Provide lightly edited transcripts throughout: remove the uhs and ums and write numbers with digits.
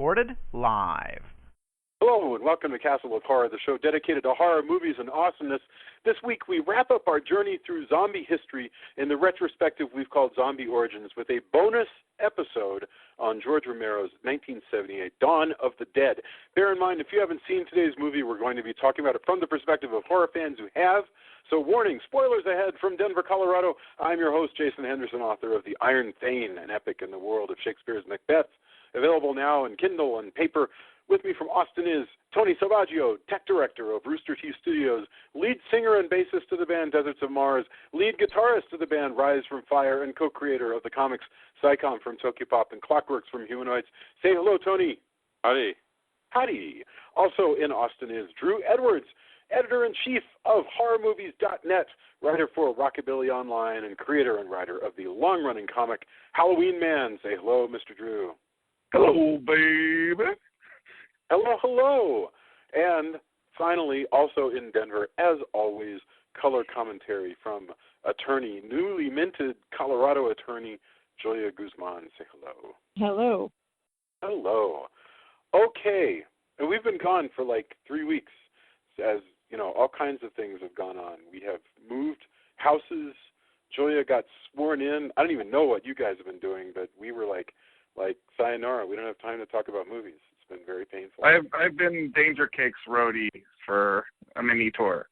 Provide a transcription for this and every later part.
recorded live. Hello, and welcome to Castle of Horror, the show dedicated to horror movies and awesomeness. This week, we wrap up our journey through zombie history in the retrospective we've called Zombie Origins with a bonus episode on George Romero's 1978 Dawn of the Dead. Bear in mind, if you haven't seen today's movie, we're going to be talking about it from the perspective of horror fans who have. So warning, spoilers ahead from Denver, Colorado. I'm your host, Jason Henderson, author of The Iron Thane, an epic in the world of Shakespeare's Macbeth, available now in Kindle and paper. With me from Austin is Tony Salvaggio, tech director of Rooster Teeth Studios, lead singer and bassist to the band Deserts of Mars, lead guitarist to the band Rise from Fire, and co-creator of the comics Psycom from Tokyopop and Clockworks from Humanoids. Say hello, Tony. Howdy. Howdy. Also in Austin is Drew Edwards, editor-in-chief of HorrorMovies.net, writer for Rockabilly Online, and creator and writer of the long-running comic Halloween Man. Say hello, Mr. Drew. Hello, baby. Hello, hello. And finally, also in Denver, as always, color commentary from newly minted Colorado attorney, Julia Guzman. Say hello. Hello. Hello. Okay. And we've been gone for like 3 weeks. As, you know, all kinds of things have gone on. We have moved houses. Julia got sworn in. I don't even know what you guys have been doing, but we were like, sayonara. We don't have time to talk about movies. Been very painful. I've been Danger Cakes roadie for a mini tour.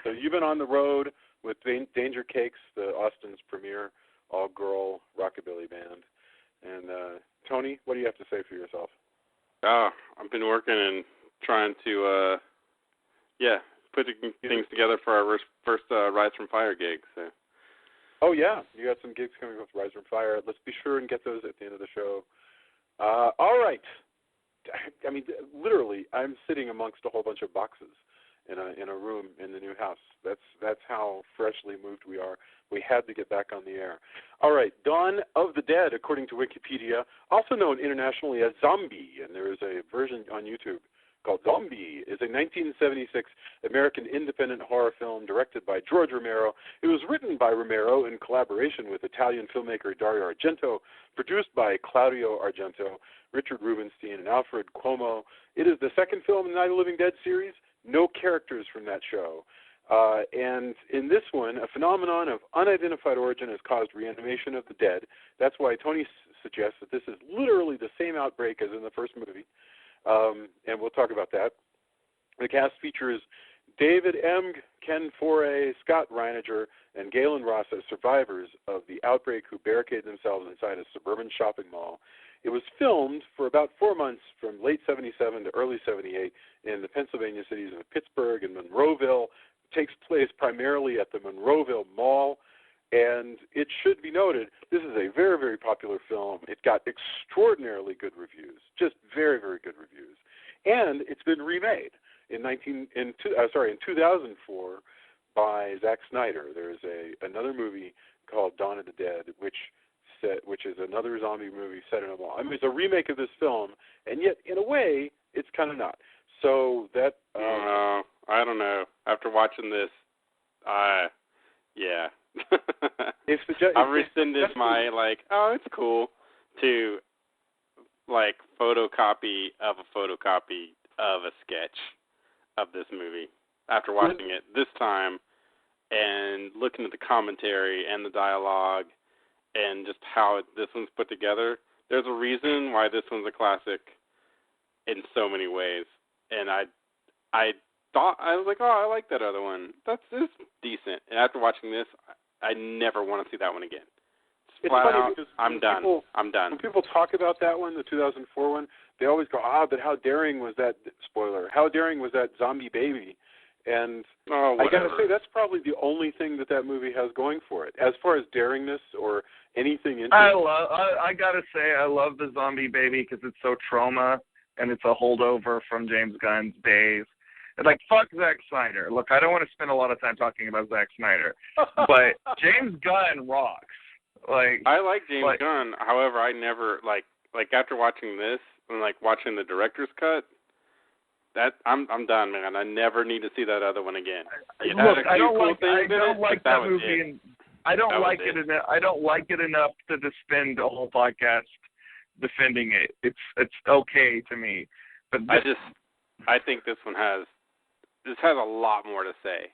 So you've been on the road with Danger Cakes, the Austin's premier all-girl rockabilly band. And Tony, what do you have to say for yourself? I've been working and trying to, put things together for our first Rise from Fire gig. So. Oh yeah, you got some gigs coming with Rise from Fire. Let's be sure and get those at the end of the show. All right. I mean, literally, I'm sitting amongst a whole bunch of boxes in a room in the new house. That's how freshly moved we are. We had to get back on the air. All right, Dawn of the Dead, according to Wikipedia, also known internationally as Zombie, and there is a version on YouTube called Zombie, is a 1976 American independent horror film directed by George Romero. It was written by Romero in collaboration with Italian filmmaker Dario Argento, produced by Claudio Argento, Richard Rubenstein, and Alfred Cuomo. It is the second film in the Night of the Living Dead series. No characters from that show. And in this one, a phenomenon of unidentified origin has caused reanimation of the dead. That's why Tony suggests that this is literally the same outbreak as in the first movie. And we'll talk about that. The cast features David Emg, Ken Foray, Scott Reiniger, and Galen Ross as survivors of the outbreak who barricaded themselves inside a suburban shopping mall. It was filmed for about 4 months from late 77 to early 78 in the Pennsylvania cities of Pittsburgh and Monroeville. It takes place primarily at the Monroeville Mall. And it should be noted, this is a very, very popular film. It got extraordinarily good reviews, just very, very good reviews. And it's been remade in 2004 by Zack Snyder. There's another movie called Dawn of the Dead, which is another zombie movie set in a mall. I mean, it's a remake of this film, and yet, in a way, it's kind of not. So that... I don't know. After watching this, yeah. I've rescinded my, it's cool, to, photocopy of a photocopy of a sketch of this movie. After watching it this time and looking at the commentary and the dialogue and just how this one's put together, there's a reason why this one's a classic in so many ways. And I thought, I was like, I like that other one. It's decent. And after watching this, I never want to see that one again. It's funny out, because I'm done. When people talk about that one, the 2004 one, they always go, but how daring was that, spoiler, how daring was that zombie baby? And I got to say, that's probably the only thing that movie has going for it. As far as daringness or anything interesting. I got to say, I love the zombie baby because it's so trauma, and it's a holdover from James Gunn's days. And fuck Zack Snyder. Look, I don't want to spend a lot of time talking about Zack Snyder, but James Gunn rocks. I like James Gunn. However, I never, after watching this and, watching the director's cut, that I'm done, man. I never need to see that other one again. Look, I don't like that movie, and I don't like it enough to spend a whole podcast defending it. It's okay to me. But I think this has a lot more to say.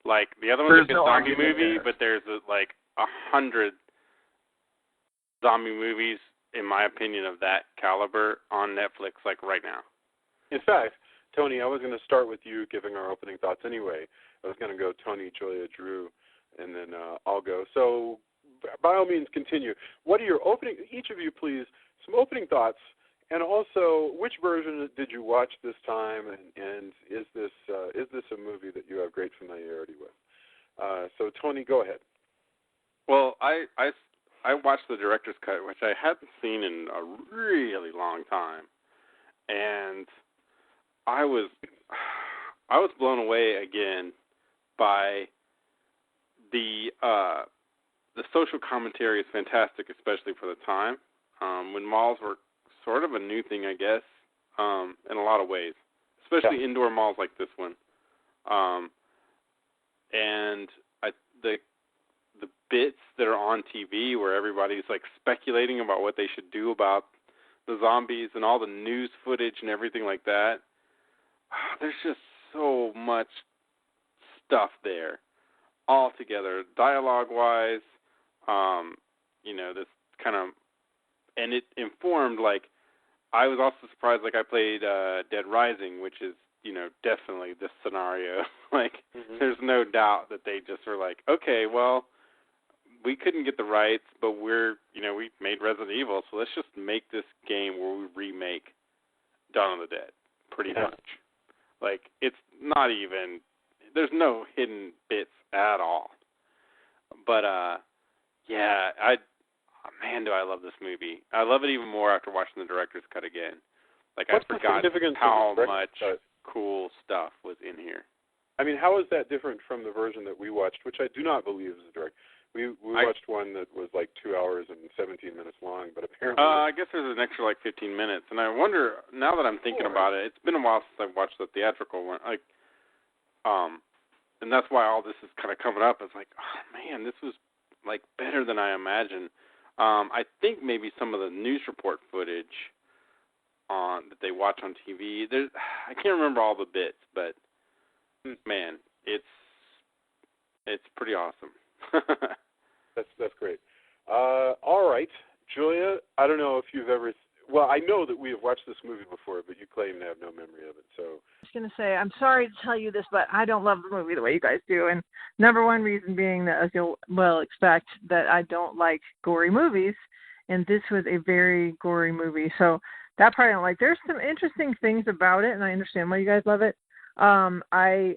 Like, the other one's a good zombie movie, but there's like 100 zombie movies, in my opinion, of that caliber on Netflix, like, right now. In fact, Tony, I was going to start with you giving our opening thoughts anyway. I was going to go Tony, Julia, Drew, and then I'll go. So, by all means, continue. What are your each of you, please, some opening thoughts, and also, which version did you watch this time, and is this a movie that you have great familiarity with? So, Tony, go ahead. Well, I watched the director's cut, which I hadn't seen in a really long time, and I was blown away again by the social commentary is fantastic, especially for the time, when malls were sort of a new thing, I guess, in a lot of ways, especially indoor malls like this one. And the bits that are on TV where everybody's like speculating about what they should do about the zombies and all the news footage and everything like that, there's just so much stuff there all together, dialogue-wise, this kind of, and it informed, like, I was also surprised, like, I played Dead Rising, which is, definitely this scenario. Like, There's no doubt that they just were like, okay, well, we couldn't get the rights, but we made Resident Evil, so let's just make this game where we remake Dawn of the Dead, pretty much. Like, it's not even, there's no hidden bits at all. But, man, do I love this movie. I love it even more after watching the director's cut again. Like, I forgot how much cool stuff was in here. I mean, how is that different from the version that we watched, which I do not believe is the direct? We watched one that was like 2 hours and 17 minutes long, but apparently... I guess there's an extra like 15 minutes, and I wonder, now that I'm thinking about it, it's been a while since I've watched the theatrical one, and that's why all this is kind of coming up. It's like, oh man, this was like better than I imagined. I think maybe some of the news report footage that they watch on TV, I can't remember all the bits, but man, it's pretty awesome. That's great. All right, Julia, I don't know if you've ever... Well, I know that we have watched this movie before, but you claim to have no memory of it, so... I was going to say, I'm sorry to tell you this, but I don't love the movie the way you guys do, and number one reason being that, as you'll well expect, that I don't like gory movies, and this was a very gory movie, so that part I don't like. There's some interesting things about it, and I understand why you guys love it. I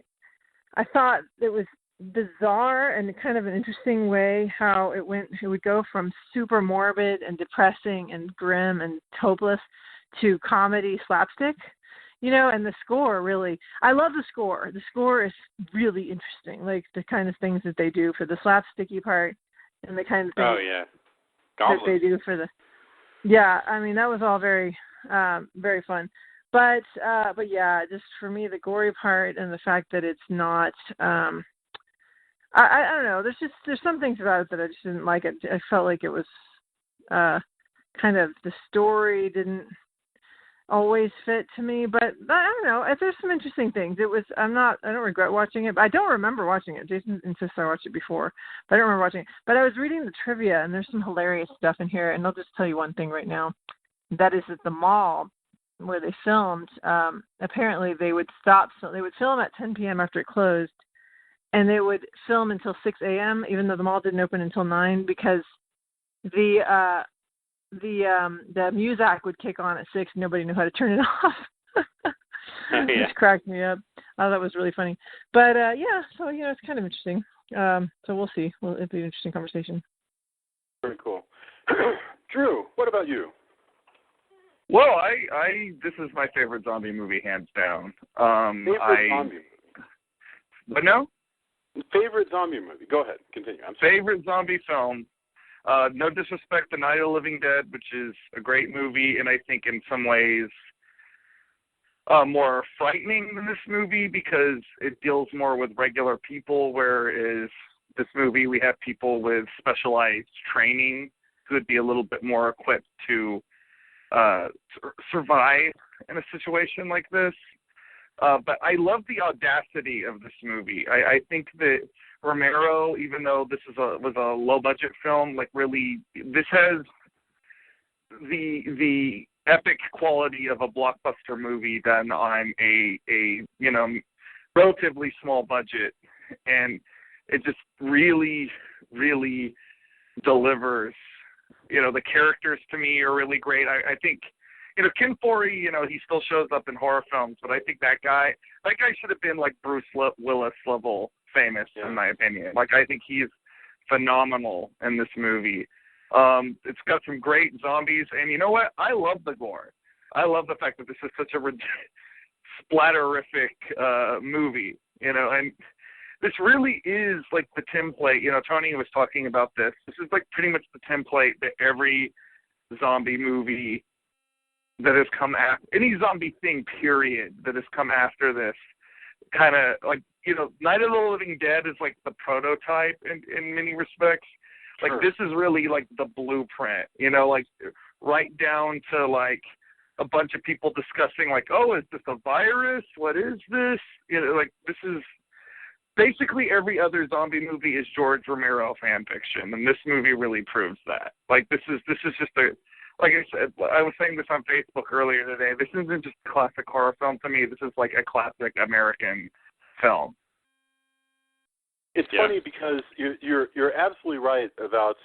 thought it was bizarre and kind of an interesting way how it would go from super morbid and depressing and grim and hopeless to comedy slapstick, and the score really, I love the score. The score is really interesting, like the kind of things that they do for the slapsticky part and the kind of things that they do for the, I mean, that was all very, very fun. But yeah, just for me, the gory part and the fact that it's not, I don't know. There's some things about it that I just didn't like. It. I felt like it was kind of, the story didn't always fit to me. But I don't know. There's some interesting things. I don't regret watching it. But I don't remember watching it. Jason insists I watched it before, but I don't remember watching it. But I was reading the trivia, and there's some hilarious stuff in here. And I'll just tell you one thing right now. That is at the mall where they filmed. Apparently, they would film at 10 p.m. after it closed. And they would film until 6 a.m., even though the mall didn't open until 9, because the Muzak would kick on at 6 and nobody knew how to turn it off. Which cracked me up. That was really funny. But, so, it's kind of interesting. So we'll see. It'll be an interesting conversation. Very cool. Drew, what about you? Well, this is my favorite zombie movie, hands down. Favorite zombie movie? What now? Favorite zombie movie. Go ahead. Continue. Favorite zombie film. No disrespect to Night of the Living Dead, which is a great movie, and I think in some ways more frightening than this movie because it deals more with regular people, whereas this movie we have people with specialized training who would be a little bit more equipped to survive in a situation like this. But I love the audacity of this movie. I think that Romero, even though this was a low budget film, like really, this has the epic quality of a blockbuster movie done on a relatively small budget, and it just really delivers. The characters to me are really great. I think Ken Foree, he still shows up in horror films, but I think that guy should have been like Bruce Willis level famous, in my opinion. Like, I think he's phenomenal in this movie. It's got some great zombies, and you know what? I love the gore. I love the fact that this is such a splatterific movie, and this really is like the template. Tony was talking about this. This is like pretty much the template that every zombie movie that has come after, any zombie thing, period, that has come after this, kind of like, Night of the Living Dead is like the prototype in many respects. Like, Sure. This is really like the blueprint, like right down to like a bunch of people discussing like, oh, is this a virus? What is this? Like, this is basically every other zombie movie is George Romero fan fiction, and this movie really proves that. Like, this is just like I said, I was saying this on Facebook earlier today. This isn't just a classic horror film to me. This is like a classic American film. It's funny because you're absolutely right about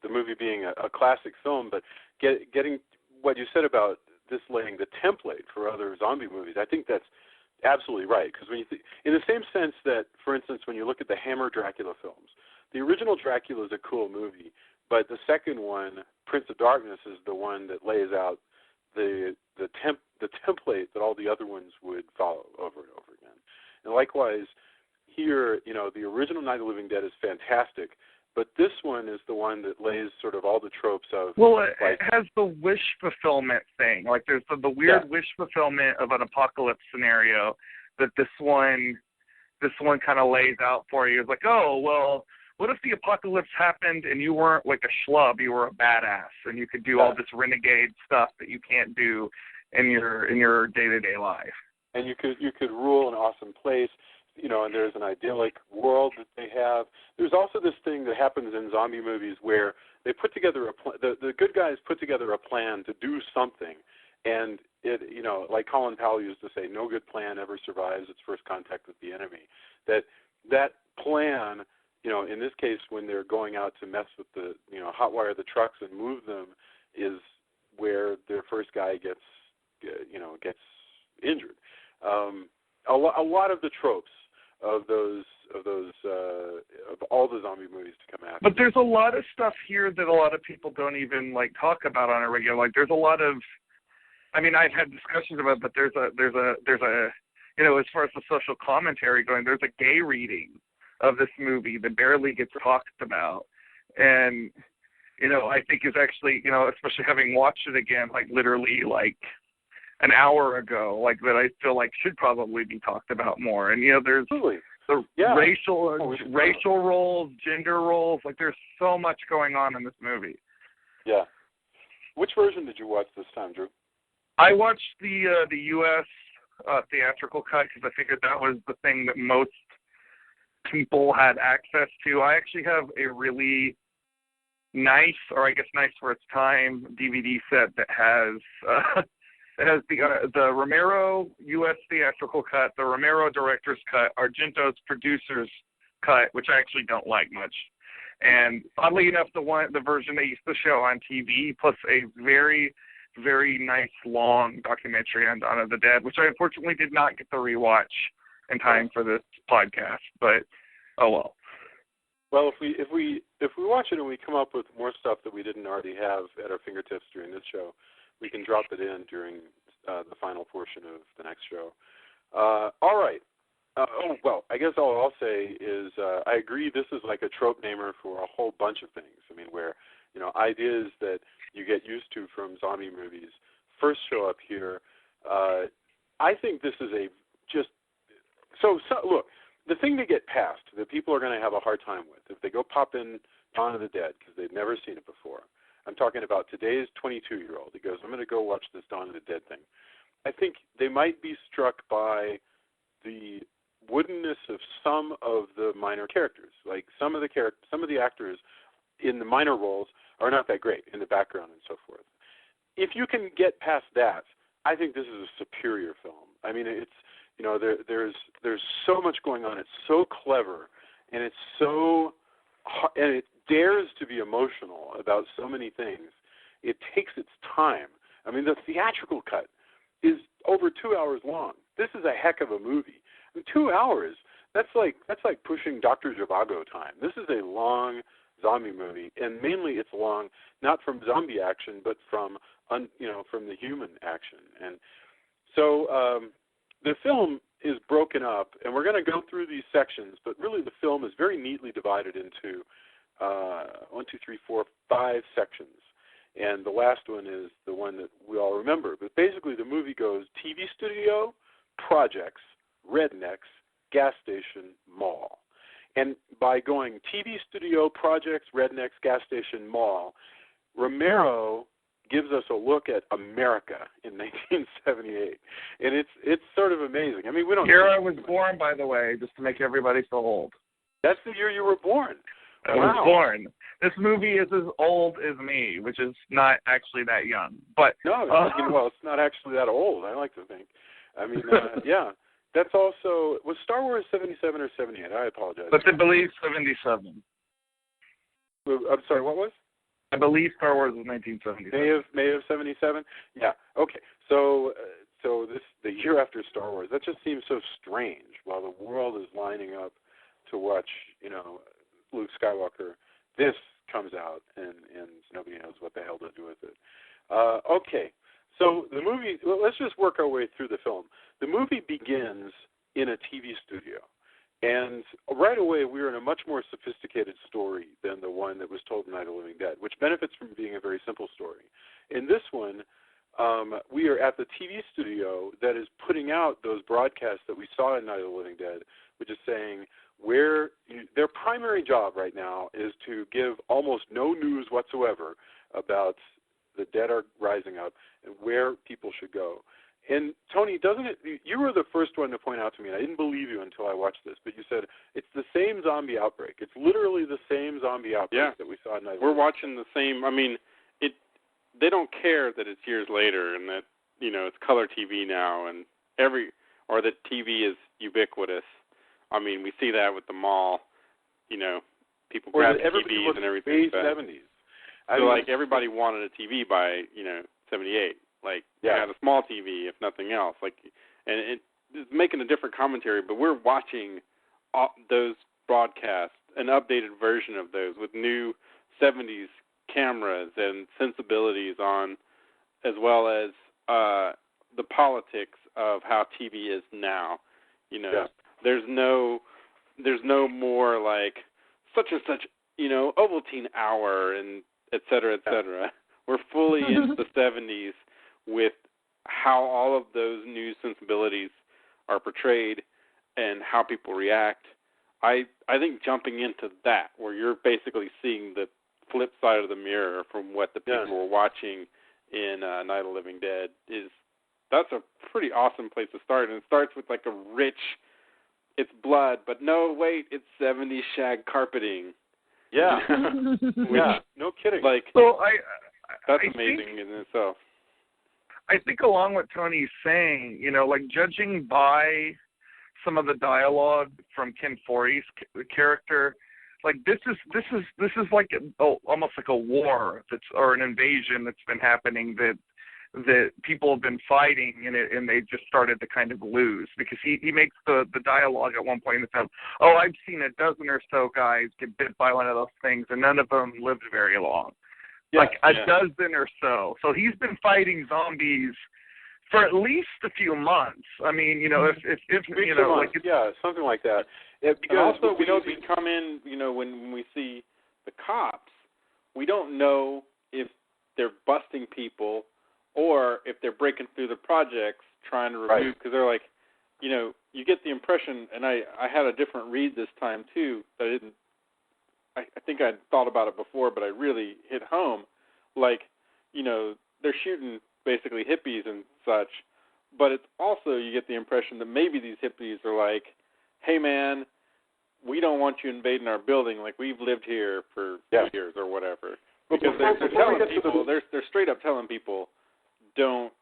the movie being a classic film, but getting what you said about this laying the template for other zombie movies, I think that's absolutely right. Because when you in the same sense that, for instance, when you look at the Hammer Dracula films, the original Dracula is a cool movie, but the second one, Prince of Darkness, is the one that lays out the template that all the other ones would follow over and over again. And likewise, here, the original Night of the Living Dead is fantastic, but this one is the one that lays sort of all the tropes of. Well, it has the wish fulfillment thing. Like, there's the weird wish fulfillment of an apocalypse scenario that this one kind of lays out for you. It's like, oh, well, what if the apocalypse happened and you weren't like a schlub, you were a badass, and you could do all this renegade stuff that you can't do in your day-to-day life. And you could rule an awesome place, and there's an idyllic world that they have. There's also this thing that happens in zombie movies where they put together the good guys put together a plan to do something, and it, like Colin Powell used to say, no good plan ever survives its first contact with the enemy. That plan, in this case, when they're going out to mess with the, hotwire the trucks and move them, is where their first guy gets injured. A lot of the tropes of all the zombie movies to come after. But there's a lot of stuff here that a lot of people don't even like talk about on a regular. Like, there's a lot of, I've had discussions about it, but there's a as far as the social commentary going, there's a gay reading of this movie that barely gets talked about, and I think is actually, especially having watched it again, like literally like an hour ago, like that I feel like should probably be talked about more. And there's the racial roles, gender roles, like there's so much going on in this movie. Yeah. Which version did you watch this time, Drew? I watched the U.S. Theatrical cut because I figured that was the thing that most people had access to. I actually have a really nice, or I guess nice for its time, DVD set that has it has the Romero U.S. theatrical cut, the Romero director's cut, Argento's producer's cut, which I actually don't like much, and oddly enough, the version they used to show on TV, plus a very, very nice long documentary on Dawn of the Dead, which I unfortunately did not get to rewatch in time for this podcast. But oh well. Well, if we watch it and we come up with more stuff that we didn't already have at our fingertips during this show, we can drop it in during the final portion of the next show. All right. I guess all I'll say is I agree this is like a trope namer for a whole bunch of things. Where, ideas that you get used to from zombie movies first show up here. I think this is so look, the thing to get past that people are going to have a hard time with, if they go pop in Dawn of the Dead because they've never seen it before, I'm talking about today's 22-year-old. He goes, I'm going to go watch this Dawn of the Dead thing. I think they might be struck by the woodenness of some of the minor characters. Like some of the actors in the minor roles are not that great in the background and so forth. If you can get past that, I think this is a superior film. I mean, it's, you know, there's so much going on. It's so clever, and it's so, and it dares to be emotional about so many things. It takes its time. I mean, the theatrical cut is over 2 hours long. This is a heck of a movie. I mean, 2 hours. That's like pushing Dr. Zhivago time. This is a long zombie movie, and mainly it's long not from zombie action, but from from the human action. And so the film is broken up, and we're going to go through these sections, but really the film is very neatly divided into 5 sections. And the last one is the one that we all remember. But basically the movie goes TV studio, projects, rednecks, gas station, mall. And by going TV studio, projects, rednecks, gas station, mall, Romero gives us a look at America in 1978. And it's sort of amazing. I mean, we don't... Year I was born, by the way, just to make everybody feel old. That's the year you were born. I was born. This movie is as old as me, which is not actually that young. But no, well, it's not actually that old, I like to think. I mean, yeah. That's also... Was Star Wars 77 or 78? I apologize. But I believe 77. I'm sorry, what was? I believe Star Wars was 1977. May of 77? Yeah, okay. So this the year after Star Wars. That just seems so strange while the world is lining up to watch, Luke Skywalker. This comes out and nobody knows what the hell to do with it. Okay. So the movie, let's just work our way through the film. The movie begins in a TV studio. And right away, we're in a much more sophisticated story than the one that was told in Night of the Living Dead, which benefits from being a very simple story. In this one, we are at the TV studio that is putting out those broadcasts that we saw in Night of the Living Dead, which is saying their primary job right now is to give almost no news whatsoever about the dead are rising up and where people should go. And Tony, you were the first one to point out to me, and I didn't believe you until I watched this, but you said it's the same zombie outbreak. It's literally the same zombie outbreak that we saw in Night of the Living Dead. We're watching the same, they don't care that it's years later and that, it's color TV now and or that TV is ubiquitous. I mean, we see that with the mall, people grab TVs and everything. Late 70s. So, everybody wanted a TV by, 78. They had a small TV, if nothing else. And it's making a different commentary, but we're watching those broadcasts, an updated version of those with new 70s cameras and sensibilities on, as well as the politics of how TV is now. There's no more such and such, Ovaltine hour and et cetera, et cetera. We're fully into the 70s with how all of those new sensibilities are portrayed and how people react. I think jumping into that, where you're basically seeing the flip side of the mirror from what the people were watching in Night of the Living Dead, that's a pretty awesome place to start. And it starts with a rich, it's blood, but no, wait, it's 70s shag carpeting. Yeah. Yeah, no kidding. That's amazing in itself. I think along with Tony's saying, judging by some of the dialogue from Ken Foree's character, this is almost like a war or an invasion that's been happening that people have been fighting and they just started to kind of lose, because he makes the dialogue at one point in the film, I've seen a dozen or so guys get bit by one of those things and none of them lived very long. A dozen or so. So he's been fighting zombies for at least a few months. I mean, if something like that. Because also, we come in, when we see the cops, we don't know if they're busting people or if they're breaking through the projects trying to remove, because they're you get the impression, and I had a different read this time too, that I think I'd thought about it before, but I really hit home. shooting basically hippies and such, but it's also, you get the impression that maybe these hippies are like, hey man, we don't want you invading our building, like we've lived here for years or whatever. Because they're telling people, they're straight up telling people, don't,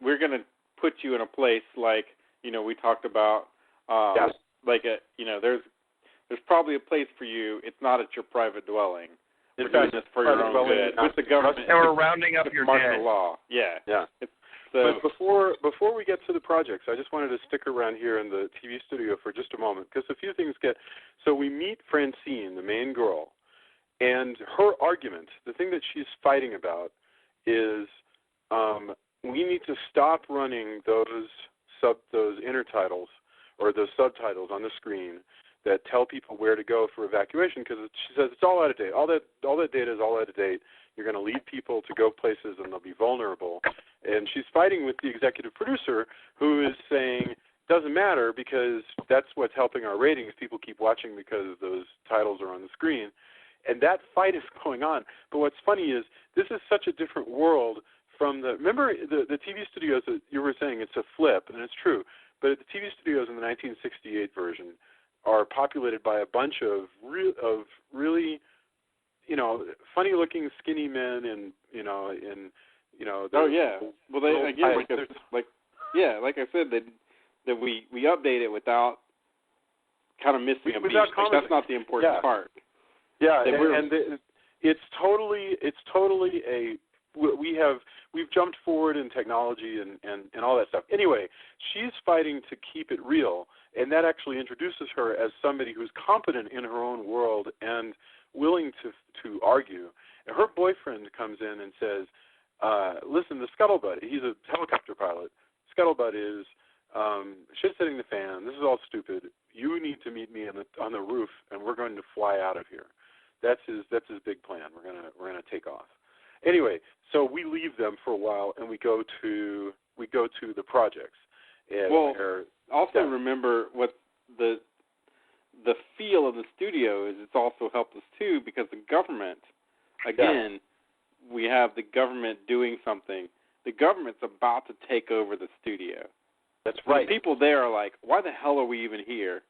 we're going to put you in a place like, we talked about, like there's probably a place for you. It's not at your private dwelling. We're doing this for your own good with the government. And we're rounding up your martial law. Yeah. Yeah. So, but before we get to the projects, I just wanted to stick around here in the TV studio for just a moment, because a few things so we meet Francine, the main girl, and her argument, the thing that she's fighting about is we need to stop running those intertitles or those subtitles on the screen that tell people where to go for evacuation, because she says it's all out of date. All that data is all out of date. You're going to lead people to go places and they'll be vulnerable. And she's fighting with the executive producer, who is saying, doesn't matter because that's what's helping our ratings. People keep watching because those titles are on the screen. And that fight is going on. But what's funny is this is such a different world from remember the TV studios that you were saying it's a flip, and it's true. But the TV studios in the 1968 version are populated by a bunch of really, funny-looking skinny men and oh yeah. Well, they again, like I said, that we update it without kind of missing a beat. Like, that's not the important part. Yeah, and it's totally we've jumped forward in technology and all that stuff. Anyway, she's fighting to keep it real, and that actually introduces her as somebody who's competent in her own world and willing to argue. And her boyfriend comes in and says, listen, the scuttlebutt, he's a helicopter pilot. Scuttlebutt is shit-setting the fan. This is all stupid. You need to meet me on the roof, and we're going to fly out of here. That's his big plan. We're gonna take off. Anyway, so we leave them for a while, and we go to the projects. And remember what the feel of the studio is. It's also helped us too, because the government, again, we have the government doing something. The government's about to take over the studio. That's right. The people there are like, why the hell are we even here?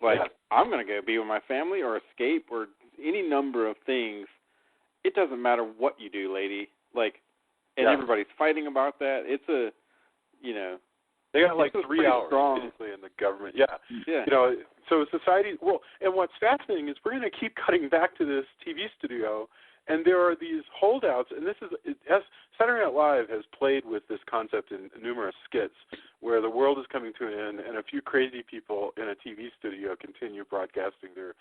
Like, I'm going to go be with my family or escape or any number of things. It doesn't matter what you do, lady. Like, and everybody's fighting about that. It's they got like 3 hours basically in the government. Yeah. So society. Well, and what's fascinating is we're going to keep cutting back to this TV studio, and there are these holdouts. And Saturday Night Live has played with this concept in numerous skits, where the world is coming to an end, and a few crazy people in a TV studio continue broadcasting their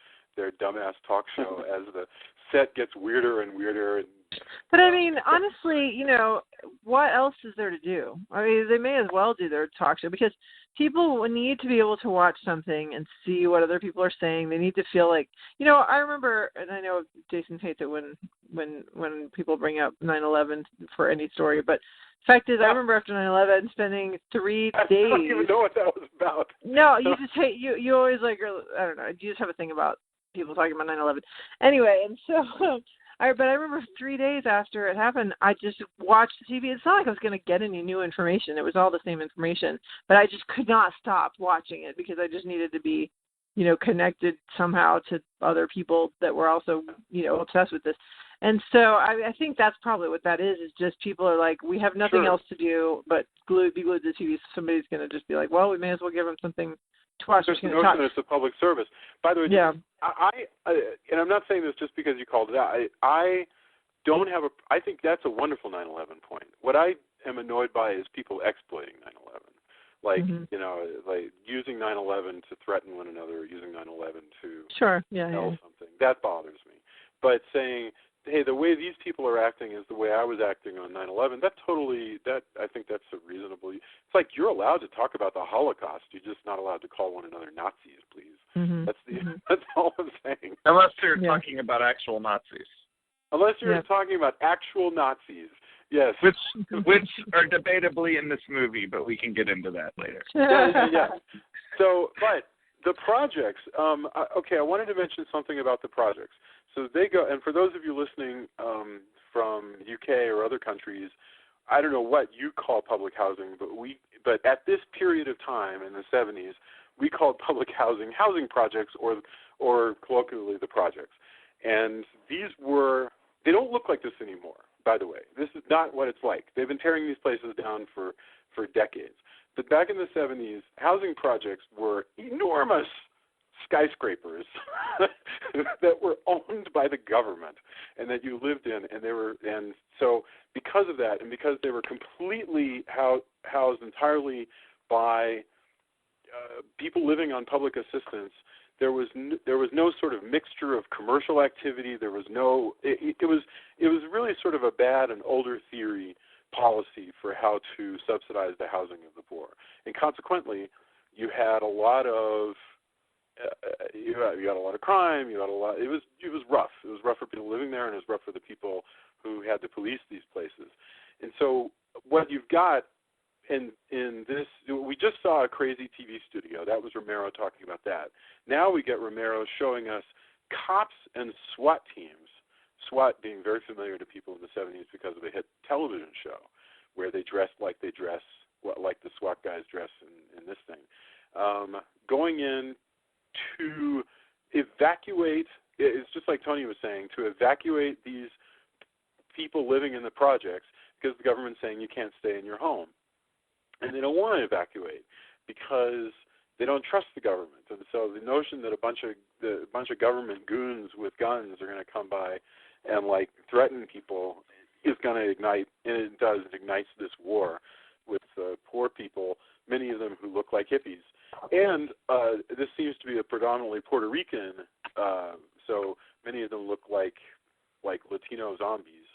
dumbass talk show as the set gets weirder and weirder. But I mean, honestly, what else is there to do? I mean, they may as well do their talk show, because people need to be able to watch something and see what other people are saying. They need to feel like, I remember, and I know Jason hates it when people bring up 9/11 for any story, but the fact is, I remember after 9/11 spending 3 days. I don't even know what that was about. No, you just hate you always I don't know. You just have a thing about people talking about 9/11. Anyway, and so. But I remember 3 days after it happened, I just watched the TV. It's not like I was going to get any new information. It was all the same information. But I just could not stop watching it, because I just needed to be, connected somehow to other people that were also, obsessed with this. And so I think that's probably what that is just people are like, we have nothing else to do but be glued to the TV. So somebody's going to just be like, well, we may as well give them something to watch. There's the notion that it's a public service. By the way, and I'm not saying this just because you called it out. I think that's a wonderful 9/11 point. What I am annoyed by is people exploiting 9/11. Like, like using 9/11 to threaten one another, using 9/11 to tell something. That bothers me. But saying, hey, the way these people are acting is the way I was acting on 9/11, I think that's a reasonable. It's like you're allowed to talk about the Holocaust. You're just not allowed to call one another Nazis, please. Mm-hmm. That's all I'm saying. Unless you're talking about actual Nazis. Unless you're talking about actual Nazis. Yes. Which are debatably in this movie, but we can get into that later. Yeah. So, but the projects, I wanted to mention something about the projects. So they go, and for those of you listening from UK or other countries, I don't know what you call public housing, but at this period of time in the 70s, we called public housing projects, or colloquially the projects. And they don't look like this anymore, by the way. This is not what it's like. They've been tearing these places down for decades. But back in the 70s, housing projects were enormous skyscrapers that were owned by the government and that you lived in, and so because of that, and because they were completely housed entirely by people living on public assistance, there was no sort of mixture of commercial activity. There was no. It was really sort of a bad and older theory policy for how to subsidize the housing of the poor, and consequently, you had a lot of you had a lot of crime. You had a lot. It was rough. It was rough for people living there, and it was rough for the people who had to police these places. And so, what you've got in this, we just saw a crazy TV studio. That was Romero talking about that. Now we get Romero showing us cops and SWAT teams. SWAT being very familiar to people in the 70s because of a hit television show where they dressed like they dress, like the SWAT guys dress in this thing. Going in to evacuate, it's just like Tony was saying, to evacuate these people living in the projects because the government's saying you can't stay in your home. And they don't want to evacuate because they don't trust the government. And so the notion that a bunch of government goons with guns are going to come by and like threaten people is going to ignite, and it does. It ignites this war with poor people, many of them who look like hippies. And this seems to be a predominantly Puerto Rican, so many of them look like Latino zombies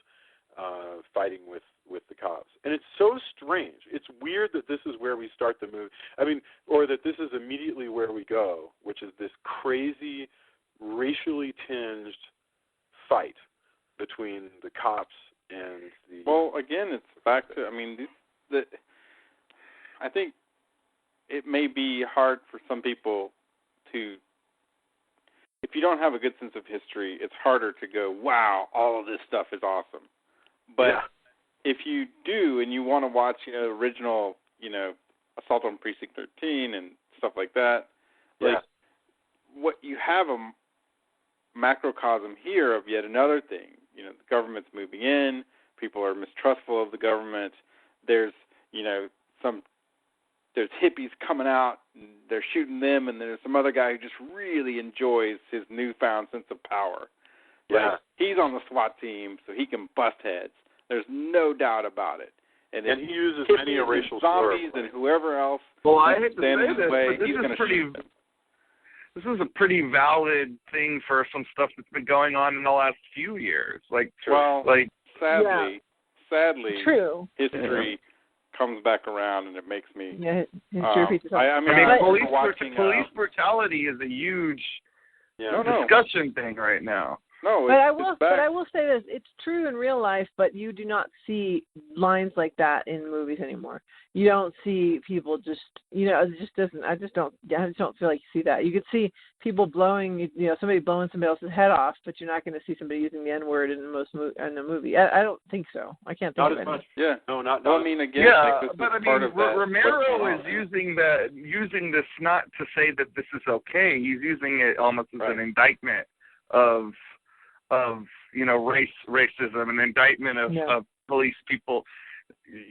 fighting with the cops. And it's so strange. It's weird that this is where we start the movie. I mean, or that this is immediately where we go, which is this crazy, racially tinged fight between the cops and the... Well, again, it's back to, I mean, I think it may be hard for some people to, if you don't have a good sense of history, it's harder to go, wow, all of this stuff is awesome. But if you do and you want to watch original, Assault on Precinct 13 and stuff like that, what you have a macrocosm here of yet another thing. The government's moving in, people are mistrustful of the government, there's hippies coming out, and they're shooting them, and there's some other guy who just really enjoys his newfound sense of power. Yeah. He's on the SWAT team, so he can bust heads. There's no doubt about it. And he uses many a racial slur. Zombies and whoever else. Well, I hate to say his this, way, but he's going to shoot them. This is a pretty valid thing for some stuff that's been going on in the last few years. Sadly, true. History comes back around, and it makes me. Yeah, history repeats itself. Police brutality is a huge discussion thing right now. No, but I will say this: it's true in real life, but you do not see lines like that in movies anymore. You don't see people just, it just doesn't. I just don't feel like you see that. You could see people blowing, somebody blowing somebody else's head off, but you're not going to see somebody using the N-word in the movie. I don't think so. I can't think not of as any. much. Yeah, no, not. Well, I mean, again, Romero is using this not to say that this is okay. He's using it almost as an indictment of racism, an indictment of police people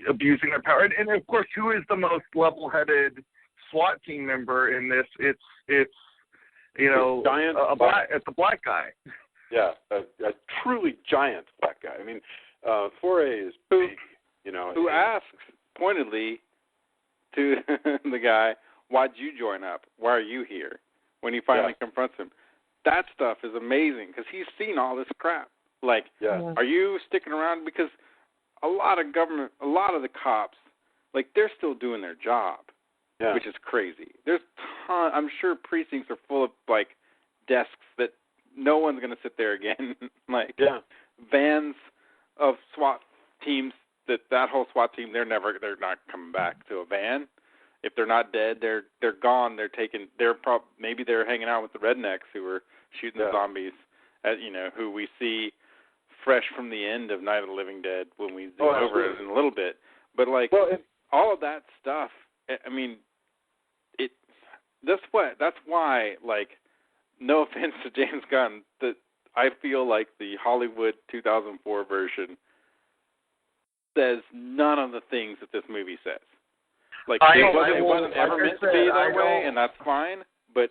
abusing their power. And of course, who is the most level-headed SWAT team member in this? It's giant it's a black guy. Yeah, a truly giant black guy. I mean, Foray is big, who asks pointedly to the guy, "Why'd you join up? Why are you here?" When he finally confronts him. That stuff is amazing because he's seen all this crap. Are you sticking around? Because a lot of the cops, they're still doing their job, which is crazy. There's I'm sure precincts are full of, desks that no one's going to sit there again. Vans of SWAT teams, that whole SWAT team, they're not coming back to a van. If they're not dead, they're gone. Maybe they're hanging out with the rednecks who were shooting the zombies, who we see fresh from the end of Night of the Living Dead when we zoom over it in a little bit. But all of that stuff, I mean, that's why, like, no offense to James Gunn, that I feel like the Hollywood 2004 version says none of the things that this movie says. Like, it wasn't ever meant to be that way, and that's fine, but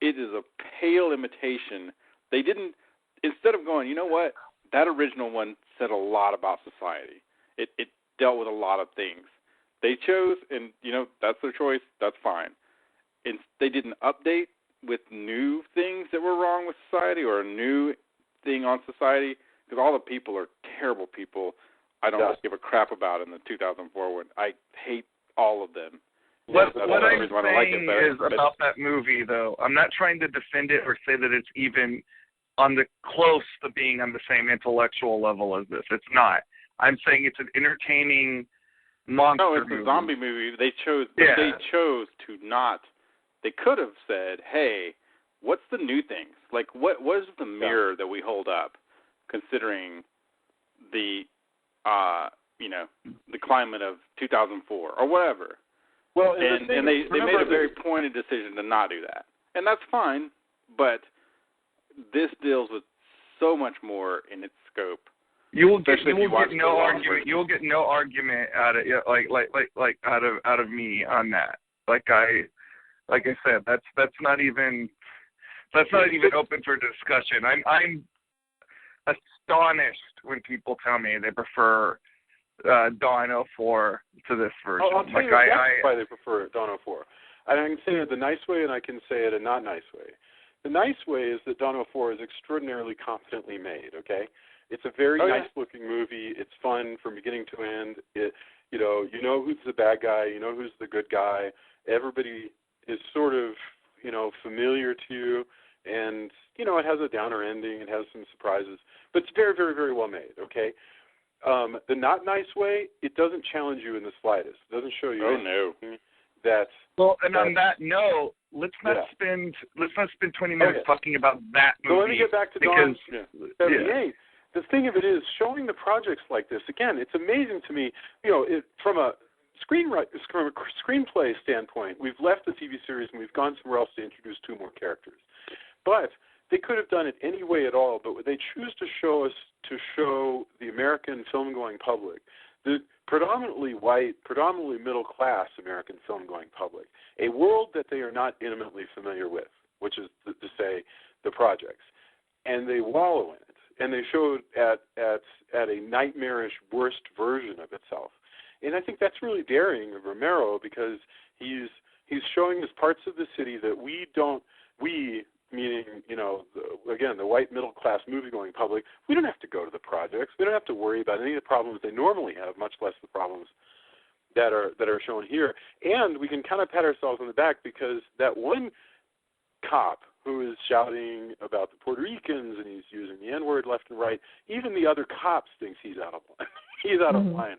it is a pale imitation. They didn't, instead of going, you know what, that original one said a lot about society. It dealt with a lot of things. They chose, and, that's their choice, that's fine. And they didn't update with new things that were wrong with society or a new thing on society, because all the people are terrible people. I don't give a crap about in the 2004 one. I hate all of them. What I'm saying is about that movie, though, I'm not trying to defend it or say that it's even on the close to being on the same intellectual level as this. It's not. I'm saying it's an entertaining monster movie. No, it's a zombie movie. They chose to not. They could have said, hey, what's the new things? Like, what is the mirror that we hold up, considering the, the climate of 2004 or whatever? Well, and they made a very pointed decision to not do that. And that's fine, but this deals with so much more in its scope. You will get no argument. You will get no argument out of me on that. Like I said, that's not even open for discussion. I'm astonished when people tell me they prefer Dawn 04 to this version. I'll tell you why they prefer Dawn 04. I can say it the nice way, and I can say it a not nice way. The nice way is that Dawn 04 is extraordinarily competently made. Okay, it's a very nice-looking movie. It's fun from beginning to end. You know who's the bad guy. You know who's the good guy. Everybody is sort of, familiar to you, and, it has a downer ending, it has some surprises, but it's very, very, very well made, okay? The not nice way, it doesn't challenge you in the slightest. It doesn't show you anything that... Well, and on that note, let's not spend 20 minutes talking about that movie. So let me get back to Dawn 78. The thing of it is, showing the projects like this, again, it's amazing to me, from a screenplay standpoint, we've left the TV series and we've gone somewhere else to introduce two more characters. But they could have done it any way at all, but they choose to show the American film-going public, the predominantly white, predominantly middle-class American film-going public, a world that they are not intimately familiar with, which is to say the projects. And they wallow in it, and they show it at a nightmarish worst version of itself. And I think that's really daring of Romero, because he's showing us parts of the city that we meaning, the white middle-class movie-going public, we don't have to go to the projects. We don't have to worry about any of the problems they normally have, much less the problems that are shown here. And we can kind of pat ourselves on the back, because that one cop who is shouting about the Puerto Ricans and he's using the N-word left and right, even the other cops thinks he's out of line. He's out of line.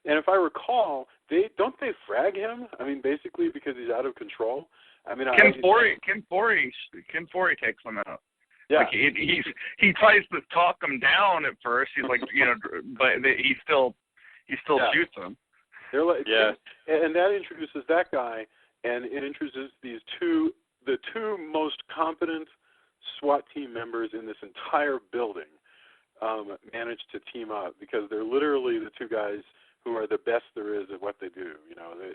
And if I recall, don't they frag him? I mean, basically because he's out of control. I mean, Ken Forey takes him out. Yeah, like he tries to talk him down at first. He's like, but he still shoots him. They're like, and that introduces that guy, and it introduces the two most competent SWAT team members in this entire building. Managed to team up, because they're literally the two guys who are the best there is at what they do.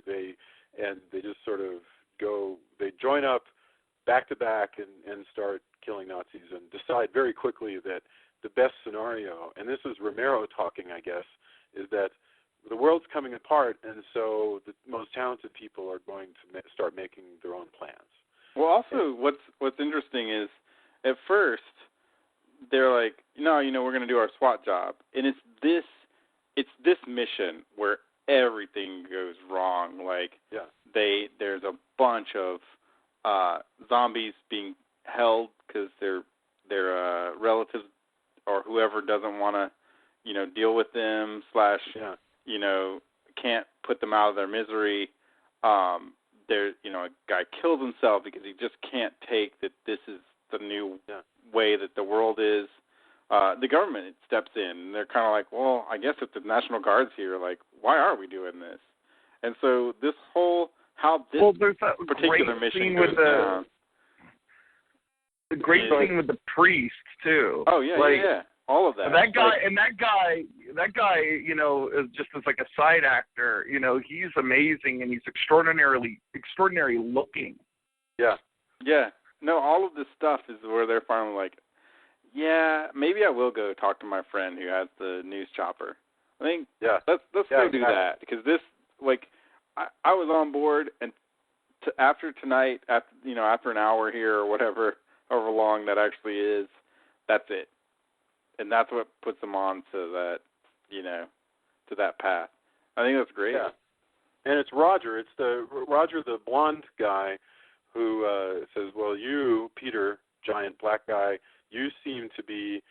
They just sort of they join up back to back and start killing Nazis, and decide very quickly that the best scenario, and this is Romero talking, I guess, is that the world's coming apart, and so the most talented people are going to start making their own plans. Well, also, what's interesting is, at first, they're like, no, we're going to do our SWAT job, and it's this mission where everything goes wrong. Like, there's a bunch of zombies being held because their relatives or whoever doesn't want to, deal with them / can't put them out of their misery. A guy kills himself because he just can't take that this is the new way that the world is. The government steps in, and they're kind of like, well, I guess if the National Guard's here, like, why are we doing this? And so this whole, how this there's that particular great mission scene goes with down. The great scene with the priest, too. Oh, yeah, yeah. All of that. That guy, you know, is just as like a side actor, you know, he's amazing, and he's extraordinary looking. Yeah. Yeah. No, all of this stuff is where they're finally like, yeah, maybe I will go talk to my friend who has the news chopper. I think let's go do that, because this, like, I was on board, and after tonight, after an hour here or whatever, however long that actually is, that's it, and that's what puts them on to that, to that path. I think that's great. Yeah, and it's Roger. It's Roger, the blonde guy, who says, "Well, you, Peter, giant black guy, you seem to be,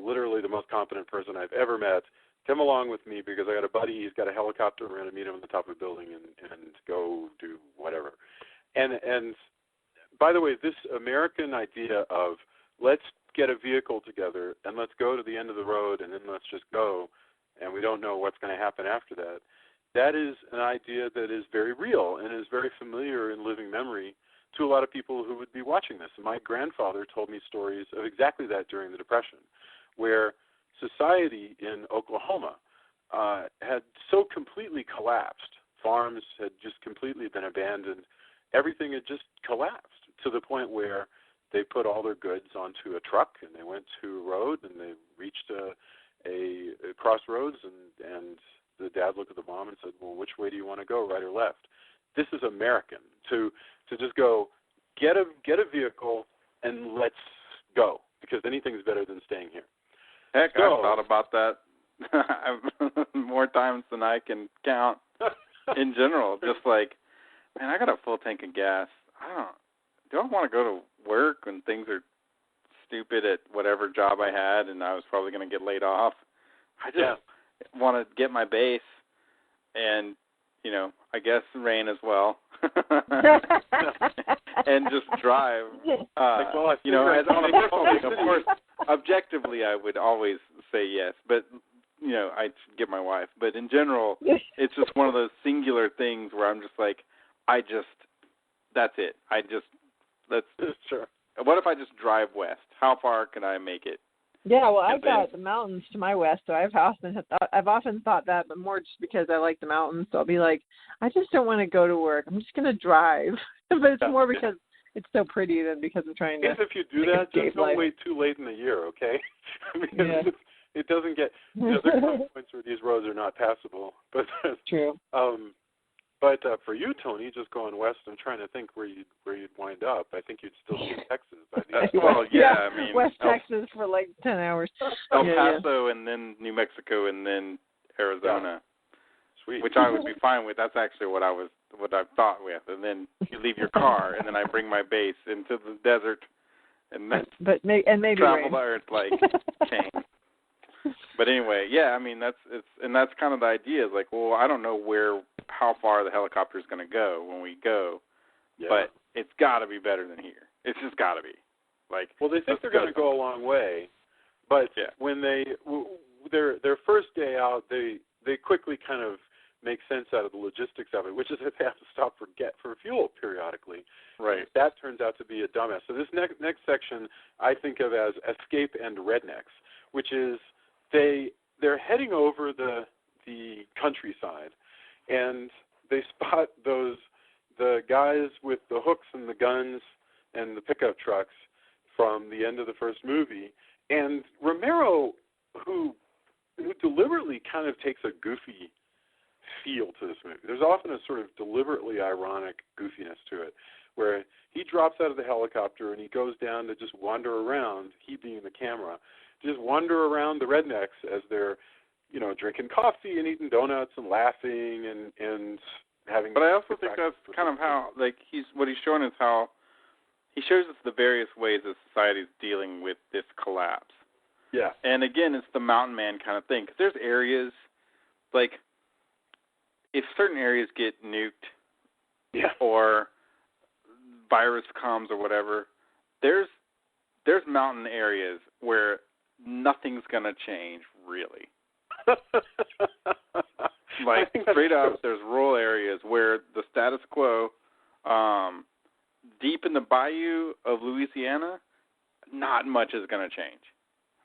literally the most competent person I've ever met. Come along with me because I got a buddy. He's got a helicopter. We're going to meet him on the top of a building and go do whatever." And by the way, this American idea of let's get a vehicle together and let's go to the end of the road and then let's just go, and we don't know what's going to happen after that. That is an idea that is very real and is very familiar in living memory to a lot of people who would be watching this. And my grandfather told me stories of exactly that during the Depression, where society in Oklahoma had so completely collapsed. Farms had just completely been abandoned. Everything had just collapsed to the point where they put all their goods onto a truck and they went to a road and they reached a crossroads, and the dad looked at the mom and said, "Well, which way do you want to go, right or left?" This is American, to just go get a vehicle and let's go, because anything's better than staying here. Heck, I've thought about that more times than I can count in general. Just like, man, I got a full tank of gas. Do I want to go to work when things are stupid at whatever job I had and I was probably going to get laid off? I just want to get my base and, I guess rain as well. And just drive. As on a personal thing, of course, objectively I would always say yes, but, I'd get my wife. But in general, it's just one of those singular things where I'm just like, that's it. Sure. What if I just drive west? How far can I make it? Yeah, well, I've got the mountains to my west, so I've often thought that, but more just because I like the mountains. So I'll be like, I just don't want to go to work. I'm just going to drive. But it's more because it's so pretty than because I'm trying to. If you do that, just don't wait too late in the year, okay? It doesn't get. There come points where these roads are not passable. But true. But for you, Tony, just going west, I'm trying to think where you'd wind up. I think you'd still be in Texas by the end. Well, yeah, I mean, West Texas for like 10 hours. El Paso and then New Mexico and then Arizona. Sweet. Which I would be fine with. That's actually what I thought with. And then you leave your car, and then I bring my base into the desert, and then maybe travel rain. there. It's like change. But anyway, yeah, I mean that's kind of the idea. Is like, well, I don't know how far the helicopter is going to go when we go, but it's got to be better than here. It's just got to be. Like, well, they think they're going to go a long way, but when their first day out, they quickly kind of make sense out of the logistics of it, which is that they have to stop for fuel periodically. Right. That turns out to be a dumbass. So this next section I think of as escape and rednecks, which is they're heading over the countryside, and they spot the guys with the hooks and the guns and the pickup trucks from the end of the first movie. And Romero, who deliberately kind of takes a goofy feel to this movie. There's often a sort of deliberately ironic goofiness to it, where he drops out of the helicopter and he goes down to just wander around, he being the camera, just wander around the rednecks as they're, drinking coffee and eating donuts and laughing and having. But I also think that's kind of how, like, what he's showing is how he shows us the various ways that society is dealing with this collapse. Yeah. And again, it's the mountain man kind of thing, because there's areas, like, if certain areas get nuked, or virus comes or whatever, there's mountain areas where nothing's gonna change really. Like straight up, there's rural areas where the status quo, deep in the bayou of Louisiana, not much is gonna change.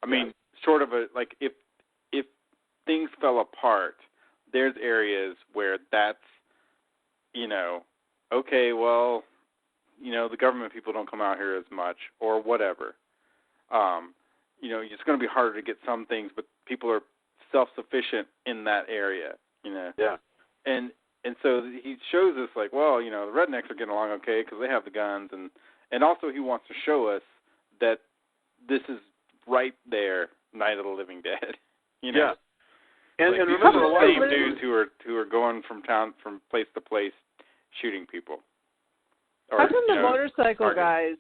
I mean, short of if things fell apart, there's areas where that's, okay, well, the government people don't come out here as much or whatever. It's going to be harder to get some things, but people are self-sufficient in that area, Yeah. And so he shows us the rednecks are getting along okay because they have the guns, and also he wants to show us that this is right there, Night of the Living Dead, Yeah. And these remember, are the same dudes who are going from place to place shooting people. How come the motorcycle guys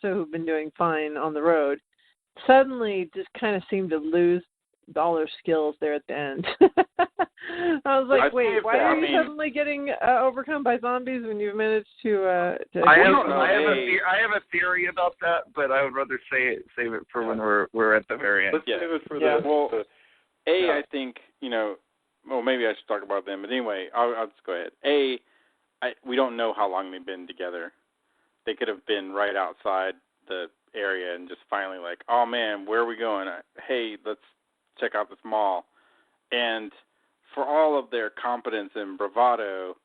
who've been doing fine on the road suddenly just kind of seem to lose all their skills there at the end? I was like, wait, why are you suddenly getting overcome by zombies when you've managed to I have a theory about that, but I would rather save it for when we're at the very end. Let's save it for the I think, maybe I should talk about them, but anyway, I'll just go ahead. We don't know how long they've been together. They could have been right outside the area and just finally like, oh man, where are we going? Hey, let's check out this mall. And for all of their competence and bravado,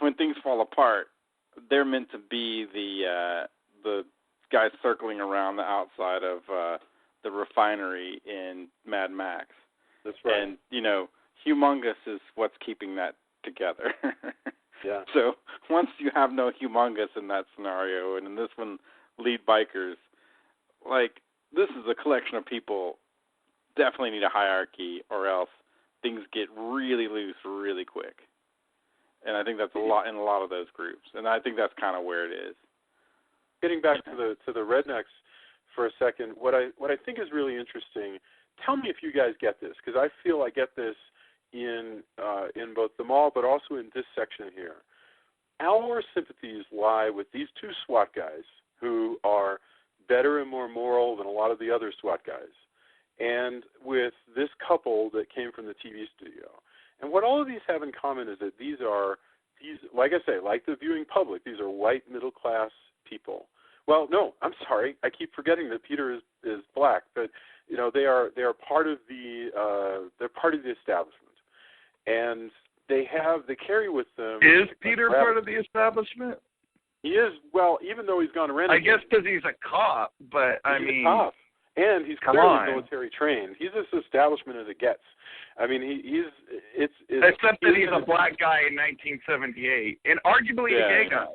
when things fall apart, they're meant to be the guys circling around the outside of the refinery in Mad Max. That's right. And, humongous is what's keeping that together. Yeah. So once you have no humongous in that scenario, and in this one, lead bikers, this is a collection of people, definitely need a hierarchy, or else things get really loose really quick. And I think that's a lot in a lot of those groups, and I think that's kind of where it is. Getting back to the rednecks for a second, what I think is really interesting. Tell me if you guys get this, because I feel I get this in both the mall, but also in this section here. Our sympathies lie with these two SWAT guys who are better and more moral than a lot of the other SWAT guys, and with this couple that came from the TV studio. And what all of these have in common is that these, like I say, like the viewing public, these are white middle-class people. Well, no, I'm sorry. I keep forgetting that Peter is black, but they are part of they're part of the establishment, and they carry with them. Is Peter part of the establishment? He is. Well, even though he's gone renegade. I guess because he's a cop, but he's a cop, and he's clearly military trained. He's as establishment as it gets. I mean, except that he's a black guy in 1978, and arguably a gay guy.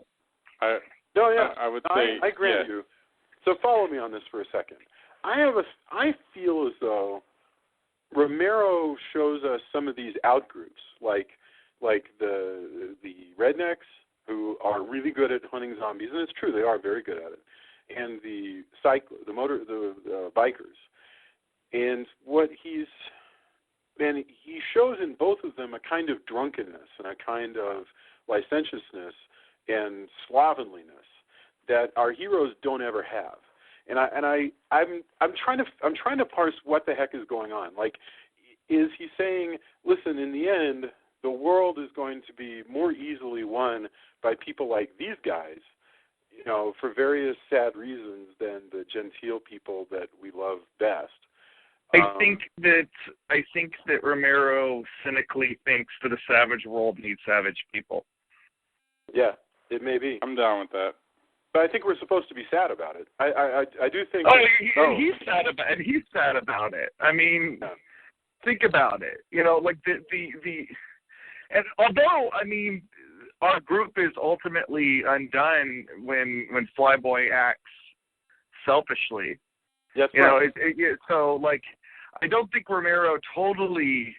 I would say. I grant you. So follow me on this for a second. I feel as though Romero shows us some of these outgroups, like the rednecks who are really good at hunting zombies, and it's true, they are very good at it, and the bikers, and he shows in both of them a kind of drunkenness and a kind of licentiousness and slovenliness that our heroes don't ever have. And I'm trying to parse what the heck is going on. Like, is he saying, listen, in the end, the world is going to be more easily won by people like these guys, for various sad reasons than the genteel people that we love best? I think that Romero cynically thinks that a savage world needs savage people. Yeah, it may be. I'm down with that. But I think we're supposed to be sad about it. I do think. He's sad about it. He's sad about it. I mean, think about it. Like the and although our group is ultimately undone when Flyboy acts selfishly. Yes, right. So like, I don't think Romero totally,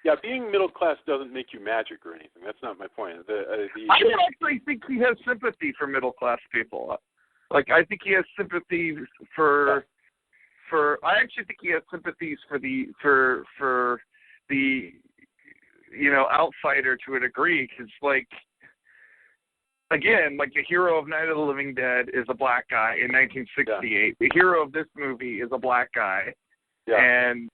Yeah, being middle class doesn't make you magic or anything. That's not my point. I don't actually think he has sympathy for middle class people. Like, I think he has sympathy for. I actually think he has sympathies for the outsider to a degree, because again, the hero of Night of the Living Dead is a black guy in 1968. Yeah. The hero of this movie is a black guy, and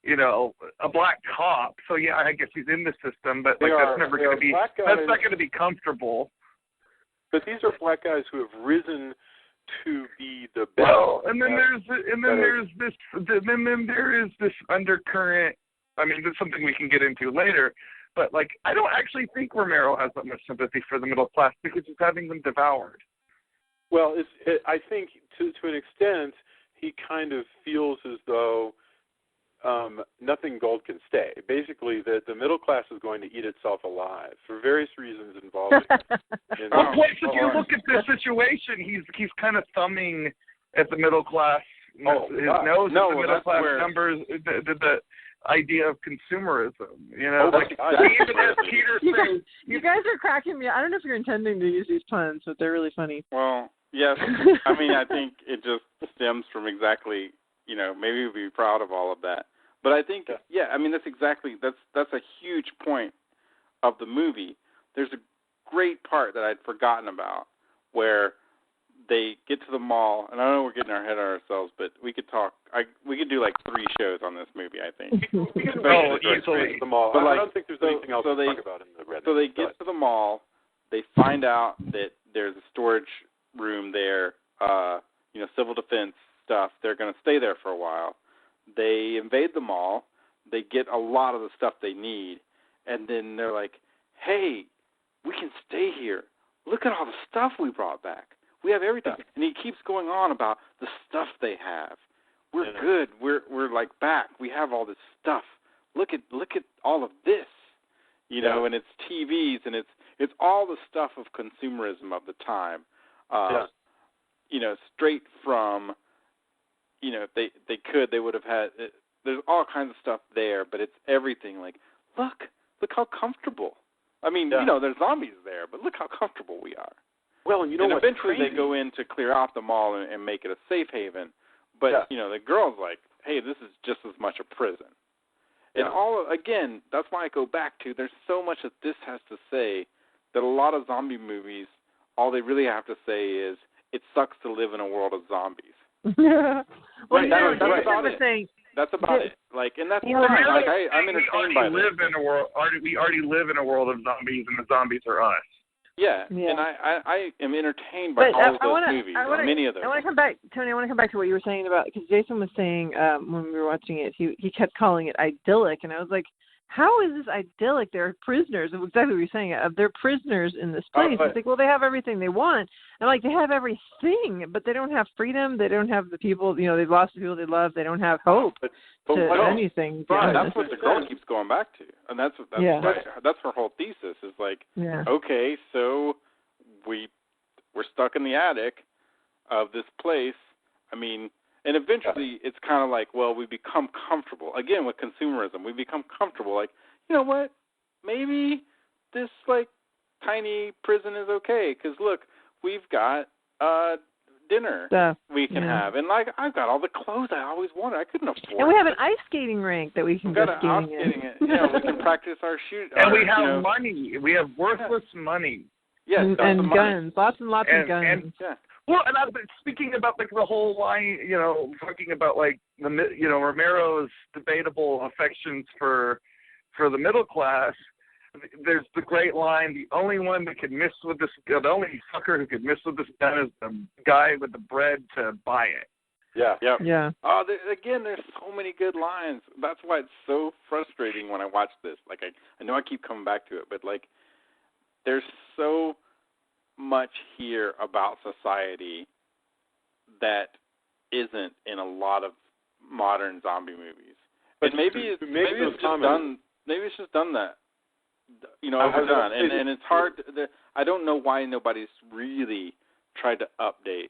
a black cop. So yeah, I guess he's in the system, but that's never going to be. That's not going to be comfortable. But these are black guys who have risen to be the best. Well, and then there is this undercurrent. I mean, that's something we can get into later. But I don't actually think Romero has that much sympathy for the middle class because he's having them devoured. Well, I think to an extent he kind of feels as though nothing gold can stay. Basically, the middle class is going to eat itself alive for various reasons involving. Well, plus, if you look at this situation, he's kind of thumbing at the middle class. His nose at the middle class numbers. The idea of consumerism, even as Peter says. You guys are cracking me. I don't know if you're intending to use these puns, but they're really funny. Well, yes. I mean, I think it just stems from exactly. Maybe we'd be proud of all of that. But I think, I mean, that's a huge point of the movie. There's a great part that I'd forgotten about where they get to the mall, and I know we're getting our head on ourselves, but we could talk. We could do 3 shows on this movie, I think. Easily. The mall. But I don't think there's anything else to talk about in the Reddit. So they get to the mall. They find out that there's a storage room there, civil defense stuff. They're going to stay there for a while. They invade the mall. They get a lot of the stuff they need, and then they're like, hey, we can stay here. Look at all the stuff we brought back. We have everything. And he keeps going on about the stuff they have. We're good. We're back. We have all this stuff. Look at all of this. And it's TVs and it's all the stuff of consumerism of the time. Straight from if they could, they would have had there's all kinds of stuff there, but it's everything look how comfortable. I mean, there's zombies there, but look how comfortable we are. Well, and eventually crazy? They go in to clear out the mall and make it a safe haven. But, the girl's like, hey, this is just as much a prison. And again, that's why I go back to, there's so much that this has to say that a lot of zombie movies, all they really have to say is, it sucks to live in a world of zombies. Well, that's about it. That's about it. And that's fine. I'm entertained by this. We already live in a world of zombies, and the zombies are us. Yeah. And I am entertained by all of those movies, many of those. I want to come back, Tony. I want to come back to what you were saying about, because Jason was saying when we were watching it, he kept calling it idyllic, and I was like, how is this idyllic? They're prisoners. Exactly what you're saying. They're prisoners in this place. It's like, well, they have everything they want. And they have everything, but they don't have freedom. They don't have the people, they've lost the people they love. They don't have hope to anything. Right. That's what the girl keeps going back to. And that's her whole thesis is okay, so we're stuck in the attic of this place. I mean, and eventually it's kind of we become comfortable. Again, with consumerism, we become comfortable. You know what? Maybe this, tiny prison is okay. Because, look, we've got dinner we can have. And, I've got all the clothes I always wanted. I couldn't afford. And we have an ice skating rink that we can go skating in. We can practice our shoot. And we have money. We have worthless money. Yes, and guns. Lots and lots of guns. Well, and I've been speaking about the whole line, talking about Romero's debatable affections for the middle class. There's the great line: the only one that could miss with this, the only sucker who could miss with this gun is the guy with the bread to buy it. Yeah. Oh, again, there's so many good lines. That's why it's so frustrating when I watch this. I know I keep coming back to it, but there's so much here about society that isn't in a lot of modern zombie movies. But maybe it's just done that. Overdone. And it's hard. I don't know why nobody's really tried to update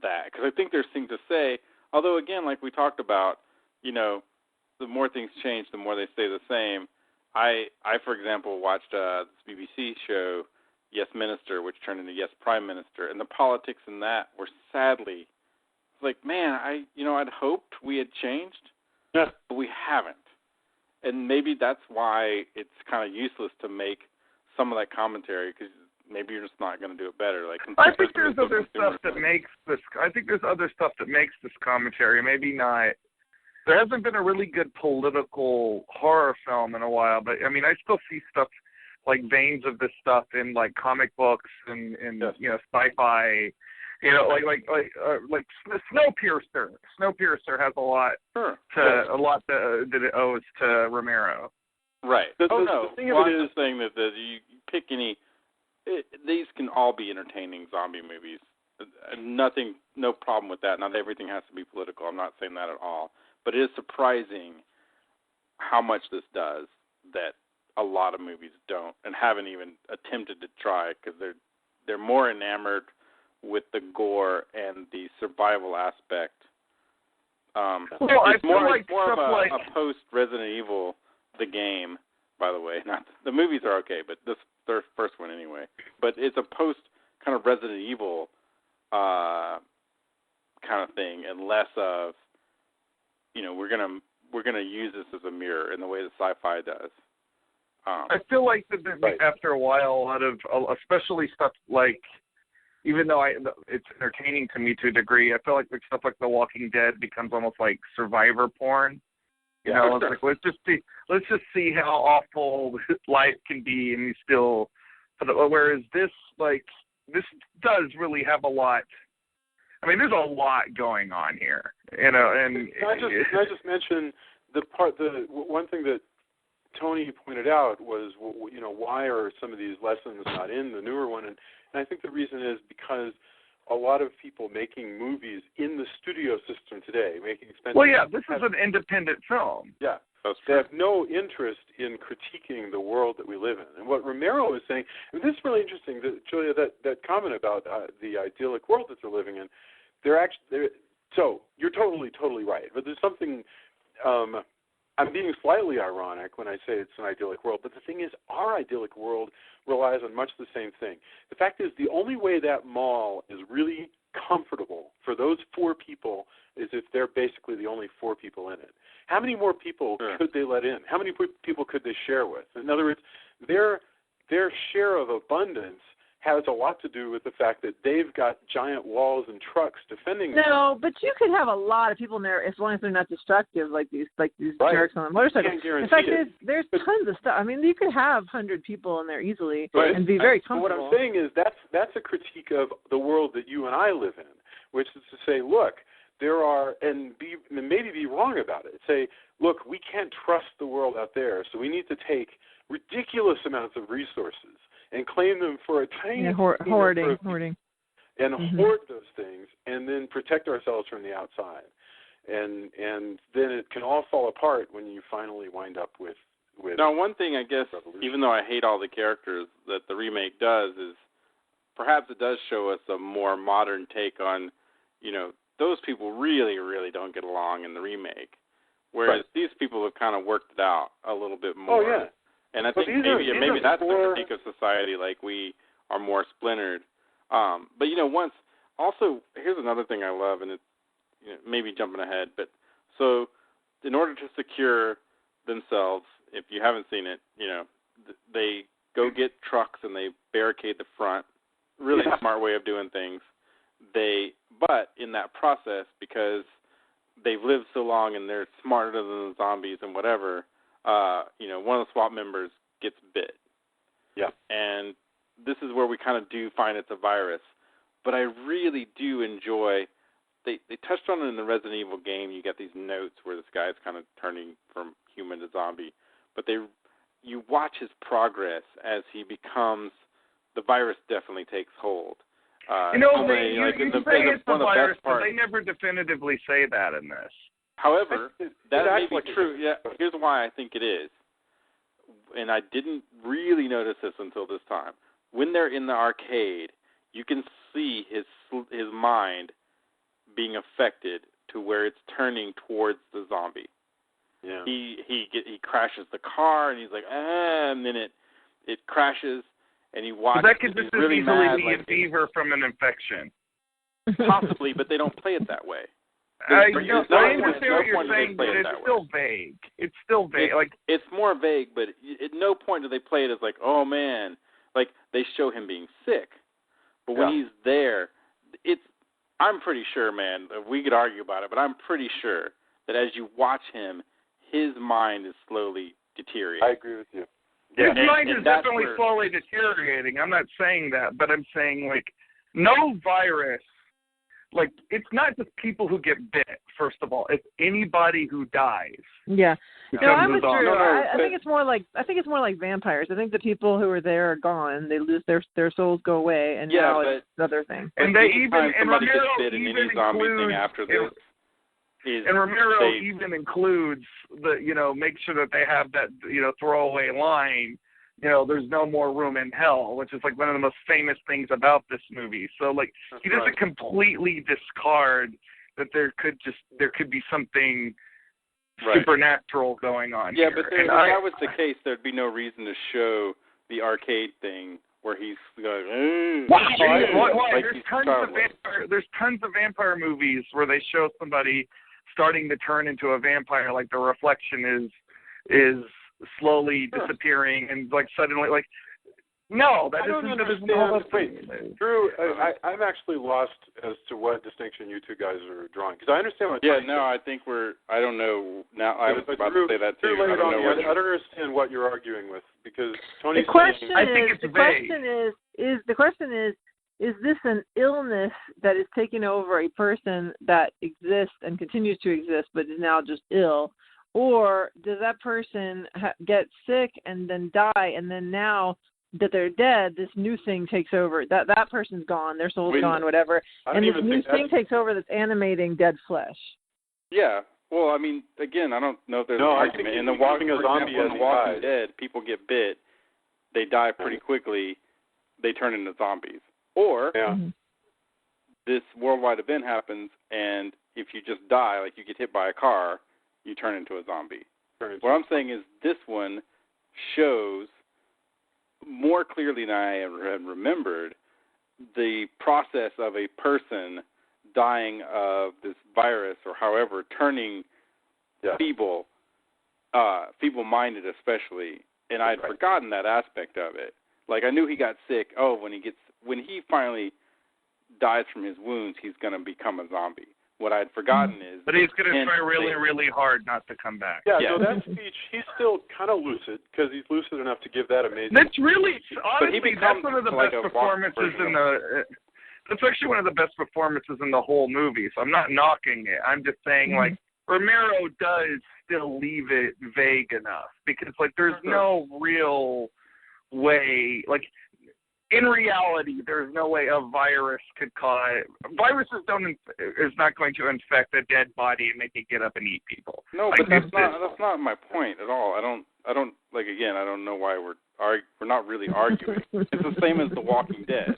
that, because I think there's things to say. Although, again, like we talked about, the more things change, the more they stay the same. I for example, watched this BBC show, Yes Minister, which turned into Yes Prime Minister, and the politics in that were sadly, man, I'd hoped we had changed, but we haven't. And maybe that's why it's kind of useless to make some of that commentary, because maybe you're just not going to do it better. Like, I think there's other stuff that makes this. I think there's other stuff that makes this commentary. Maybe not. There hasn't been a really good political horror film in a while, but I mean, I still see stuff like veins of this stuff in like comic books and yes. you know, sci-fi. You know, like Snowpiercer. Snowpiercer has a lot that it owes to Romero. Right. The thing of it is saying that you pick any. These can all be entertaining zombie movies. Nothing, no problem with that. Not everything has to be political. I'm not saying that at all. But it is surprising how much this does that a lot of movies don't and haven't even attempted to try, because they're more enamored with the gore and the survival aspect. It's more of a post-Resident Evil, the game, by the way. Not the movies are okay, but this their first one anyway. But it's a post kind of Resident Evil kind of thing, and less of, you know, we're gonna use this as a mirror in the way that sci-fi does. I feel like after a while, a lot of, especially stuff like, even though it's entertaining to me to a degree, I feel like stuff like The Walking Dead becomes almost like survivor porn. You know, it's like let's just see how awful life can be, and you still. Whereas this does really have a lot. I mean, there's a lot going on here, you know. And can I just mention the one thing that Tony pointed out was, you know, why are some of these lessons not in the newer one? And I think the reason is because a lot of people making movies in the studio system today, making expensive. Well, yeah, this is an independent film. Yeah, they have no interest in critiquing the world that we live in. And what Romero is saying, and this is really interesting, Julia, that comment about the idyllic world that they're living in. So you're totally right. But there's something. I'm being slightly ironic when I say it's an idyllic world, but the thing is, our idyllic world relies on much the same thing. The fact is, the only way that mall is really comfortable for those 4 people is if they're basically the only 4 people in it. How many more people could they let in? How many people could they share with? In other words, their share of abundance has a lot to do with the fact that they've got giant walls and trucks defending them. No, but you could have a lot of people in there as long as they're not destructive, like these jerks on the motorcycle. In fact, there's tons of stuff. I mean, you could have 100 people in there easily and be very comfortable. What I'm saying is that's a critique of the world that you and I live in, which is to say, look, there are, and maybe be wrong about it. Say, look, we can't trust the world out there, so we need to take ridiculous amounts of resources and claim them for a tiny hoarding, and hoard those things, and then protect ourselves from the outside, and then it can all fall apart when you finally wind up with. Now, one thing I guess, even though I hate all the characters that the remake does, is perhaps it does show us a more modern take on, you know, those people really, really don't get along in the remake, whereas these people have kind of worked it out a little bit more. Oh yeah. And I think maybe that's the critique of society, like we are more splintered. But, you know, also, here's another thing I love, and it's, you know, maybe jumping ahead, but so in order to secure themselves, if you haven't seen it, you know, they go get trucks and they barricade the front. Really smart way of doing things. But in that process, because they've lived so long and they're smarter than the zombies and whatever, you know, one of the SWAT members gets bit. Yeah. And this is where we kind of do find it's a virus. But I really do enjoy, they touched on it in the Resident Evil game. You get these notes where this guy's kind of turning from human to zombie. But you watch his progress as he becomes, the virus definitely takes hold. You know, you say it's a virus, but they never definitively say that in this. However, that may be true. Yeah, here's why I think it is. And I didn't really notice this until this time. When they're in the arcade, you can see his mind being affected to where it's turning towards the zombie. Yeah. He crashes the car and he's like, and then it crashes and he watches. That could just really easily mad, be a fever from an infection. Possibly, but they don't play it that way. I understand what you're saying, but it's still vague. It's still vague. It's more vague, but at no point do they play it as like, oh man, like they show him being sick. But when he's there, I'm pretty sure, man, we could argue about it, but I'm pretty sure that as you watch him, his mind is slowly deteriorating. I agree with you. His mind is definitely slowly deteriorating. I'm not saying that, but I'm saying, like, no virus, like, it's not just people who get bit, first of all. It's anybody who dies. Yeah. No, I'm with Drew. No, I think it's more like vampires. I think the people who are there are gone. They lose their souls go away, and now it's another thing. And they even somebody Romero gets bit in any zombie thing after this. And Romero even includes make sure that they have that, throwaway line, there's no more room in hell, which is like one of the most famous things about this movie. So like he doesn't completely discard that there could be something supernatural going on. Yeah, here. but if that was the case, there'd be no reason to show the arcade thing where he's going. There's tons of vampire movies where they show somebody starting to turn into a vampire, like the reflection is slowly disappearing, and like suddenly, like, no, that doesn't understand. Wait, Drew, I'm actually lost as to what distinction you two guys are drawing, because I understand what. I think I don't know now. I was about to say that too. I don't understand what you're arguing with, because Tony's the question saying, is, I think it's the question is this an illness that is taking over a person that exists and continues to exist but is now just ill? Or does that person get sick and then die, and then now that they're dead, this new thing takes over? That person's gone, their soul's gone, whatever. And this new thing takes over that's animating dead flesh. Yeah. Well, I mean, again, I don't know if there's an argument. In The Walking Dead, people get bit, they die pretty quickly, they turn into zombies. Or this worldwide event happens, and if you just die, like you get hit by a car, you turn into a zombie. What I'm saying is this one shows more clearly than I had remembered the process of a person dying of this virus or however turning feeble-minded especially, and I'd forgotten that aspect of it. Like I knew he got sick. Oh, when he finally dies from his wounds, he's going to become a zombie. What I'd forgotten is... But he's going to try really, really hard not to come back. Yeah, so that speech, he's still kind of lucid, because he's lucid enough to give that amazing... That's really... Honestly, that's one of the best performances in the... That's actually one of the best performances in the whole movie, so I'm not knocking it. I'm just saying, like, Romero does still leave it vague enough, because, like, there's no real way... Like, in reality, there's no way a virus could cause... Viruses is not going to infect a dead body and make it get up and eat people. No, but that's not my point at all. I don't like, again, I don't know why we're not really arguing. It's the same as The Walking Dead.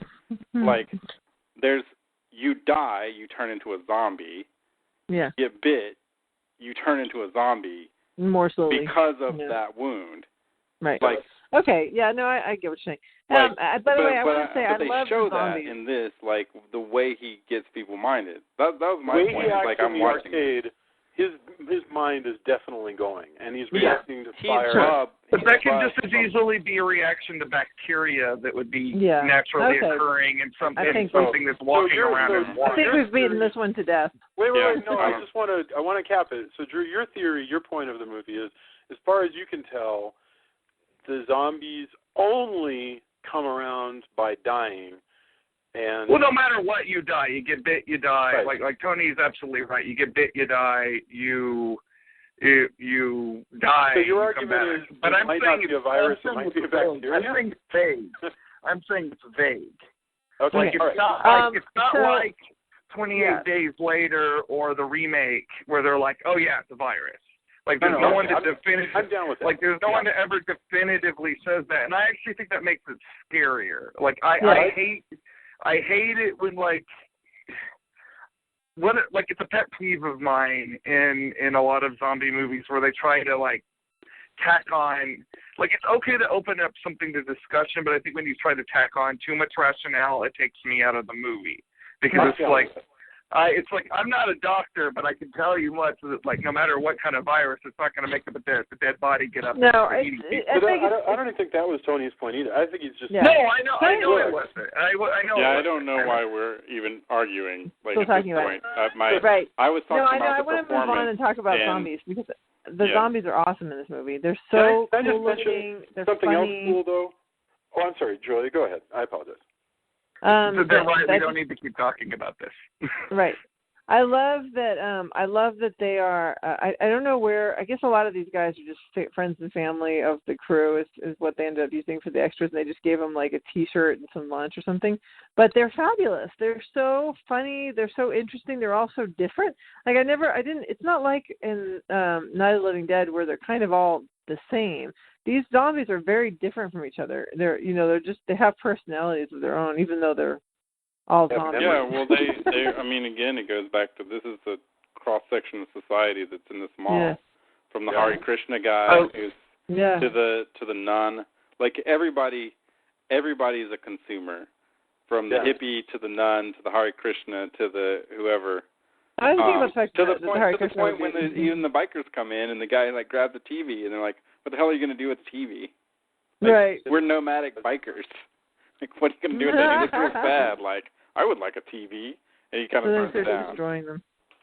Like, you die, you turn into a zombie. Yeah. You get bit, you turn into a zombie. More slowly. Because of that wound. Right. Like, okay, yeah, no, I get what you're saying. By the way, I want to say I love show the zombies. that in this, like the way he gets feeble-minded. That was my point. Like I'm watching arcade, his mind is definitely going, and he's reacting to fire. But that can just as easily be a reaction to bacteria that would be naturally occurring in something that's walking around. I think we've beaten this one to death. Wait, no, I want to cap it. So, Drew, your theory, your point of the movie is, as far as you can tell, the zombies only come around by dying, and no matter what, you die. You get bit, you die. Right. Like Tony's absolutely right. You get bit, you die. You die. So your argument is, but it might not be a virus. It might be a bacteria. I'm saying it's vague. I'm saying it's vague. Okay. Like it's not like 28 Days Later or the remake where they're like, oh yeah, it's a virus. Like there's no one to I'm down with that. Like there's no one that ever definitively says that, and I actually think that makes it scarier. Like I hate it when like it's a pet peeve of mine in a lot of zombie movies where they try to like tack on. Like it's okay to open up something to discussion, but I think when you try to tack on too much rationale, it takes me out of the movie because it's like. It's like, I'm not a doctor, but I can tell you much that, like, no matter what kind of virus, it's not going to make the dead body get up. No, I don't even think that was Tony's point either. I think he's just... Yeah. No, I know it wasn't. I know. Yeah, I don't know why we're even arguing. Like, Still at talking this about point. Right. I was talking about the I want to move on and talk about zombies, because the zombies are awesome in this movie. They're so Can I cool looking. They're something funny. else cool, though? Oh, I'm sorry, Julie. Go ahead. I apologize. So they're right. We don't need to keep talking about this. Right. I love that they are. I don't know where. I guess a lot of these guys are just friends and family of the crew. Is what they ended up using for the extras, and they just gave them like a T-shirt and some lunch or something. But they're fabulous. They're so funny. They're so interesting. They're all so different. Like It's not like in Night of the Living Dead where they're kind of all the same. These zombies are very different from each other. They have personalities of their own, even though they're all zombies. Yeah, well, they. I mean, again, it goes back to, this is the cross section of society that's in this mall. Yeah. From the Hare Krishna guy who's to the nun. Like, everybody is a consumer. From the hippie to the nun to the Hare Krishna to the whoever. I think about to the point when even the bikers come in and the guy like grabs the TV and they're like, "What the hell are you going to do with the TV?" Like, right. We're nomadic bikers. Like, what are you going to do with that? He looks real bad. Like, I would like a TV, and he kind of turns it down. Destroying them.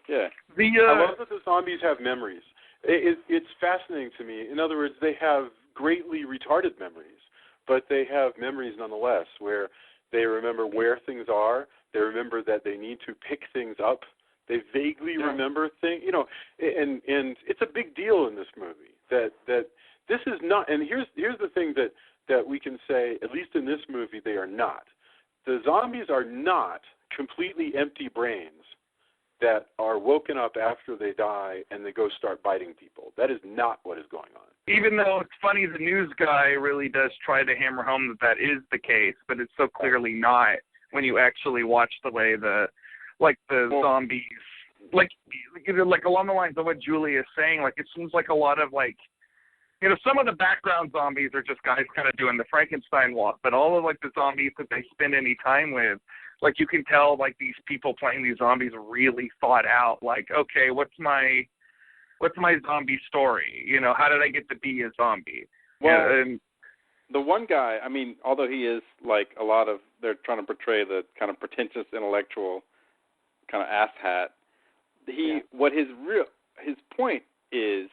Yeah. I love that the zombies have memories. It's fascinating to me. In other words, they have greatly retarded memories, but they have memories nonetheless, where they remember where things are. They remember that they need to pick things up. They vaguely remember things, and it's a big deal in this movie that this is not. And here's the thing that we can say, at least in this movie, they are not. The zombies are not completely empty brains that are woken up after they die and they go start biting people. That is not what is going on. Even though it's funny, the news guy really does try to hammer home that is the case, but it's so clearly not when you actually watch the way the zombies, like along the lines of what Julie is saying, like, it seems like a lot of, like, some of the background zombies are just guys kind of doing the Frankenstein walk, but all of, like, the zombies that they spend any time with, like, you can tell, like, these people playing these zombies really thought out, like, okay, what's my zombie story? How did I get to be a zombie? Well, and the one guy, I mean, although he is, like, they're trying to portray the kind of pretentious intellectual kind of asshat, what his point is,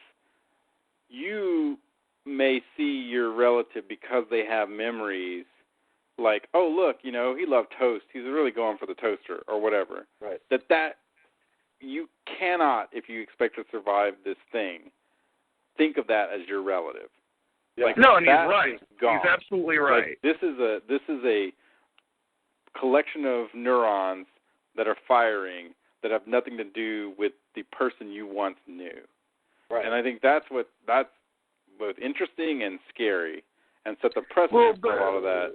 you may see your relative because they have memories, like, oh, look, he loved toast. He's really going for the toaster or whatever. Right. That you cannot, if you expect to survive this thing, think of that as your relative. Yeah. Like, no, and he's right. Gone. He's absolutely right. Like, this is a collection of neurons that are firing that have nothing to do with the person you once knew. Right. And I think that's both interesting and scary, and set the precedent for a lot of that.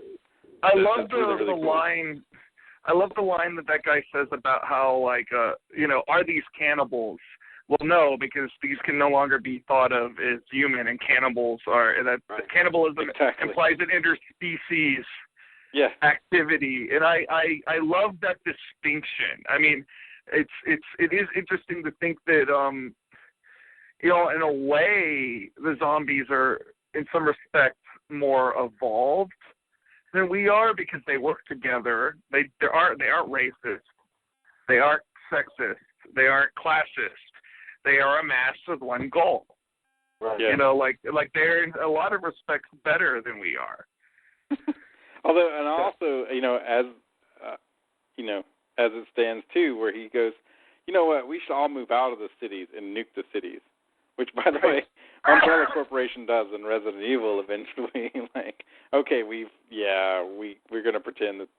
I love the really cool. line. I love the line that guy says about how, like, are these cannibals? Well, no, because these can no longer be thought of as human, and cannibals are cannibalism implies an interspecies activity, and I love that distinction. I mean, it is interesting to think that in a way the zombies are in some respects more evolved than we are, because they work together. They aren't racist. They aren't sexist. They aren't classist. They are a mass with one goal. Right. Yeah. Like they're in a lot of respects better than we are. Also, as it stands too, where he goes, you know what, we should all move out of the cities and nuke the cities. Which, by the way, Umbrella Corporation does in Resident Evil eventually. Like, okay, we're going to pretend that,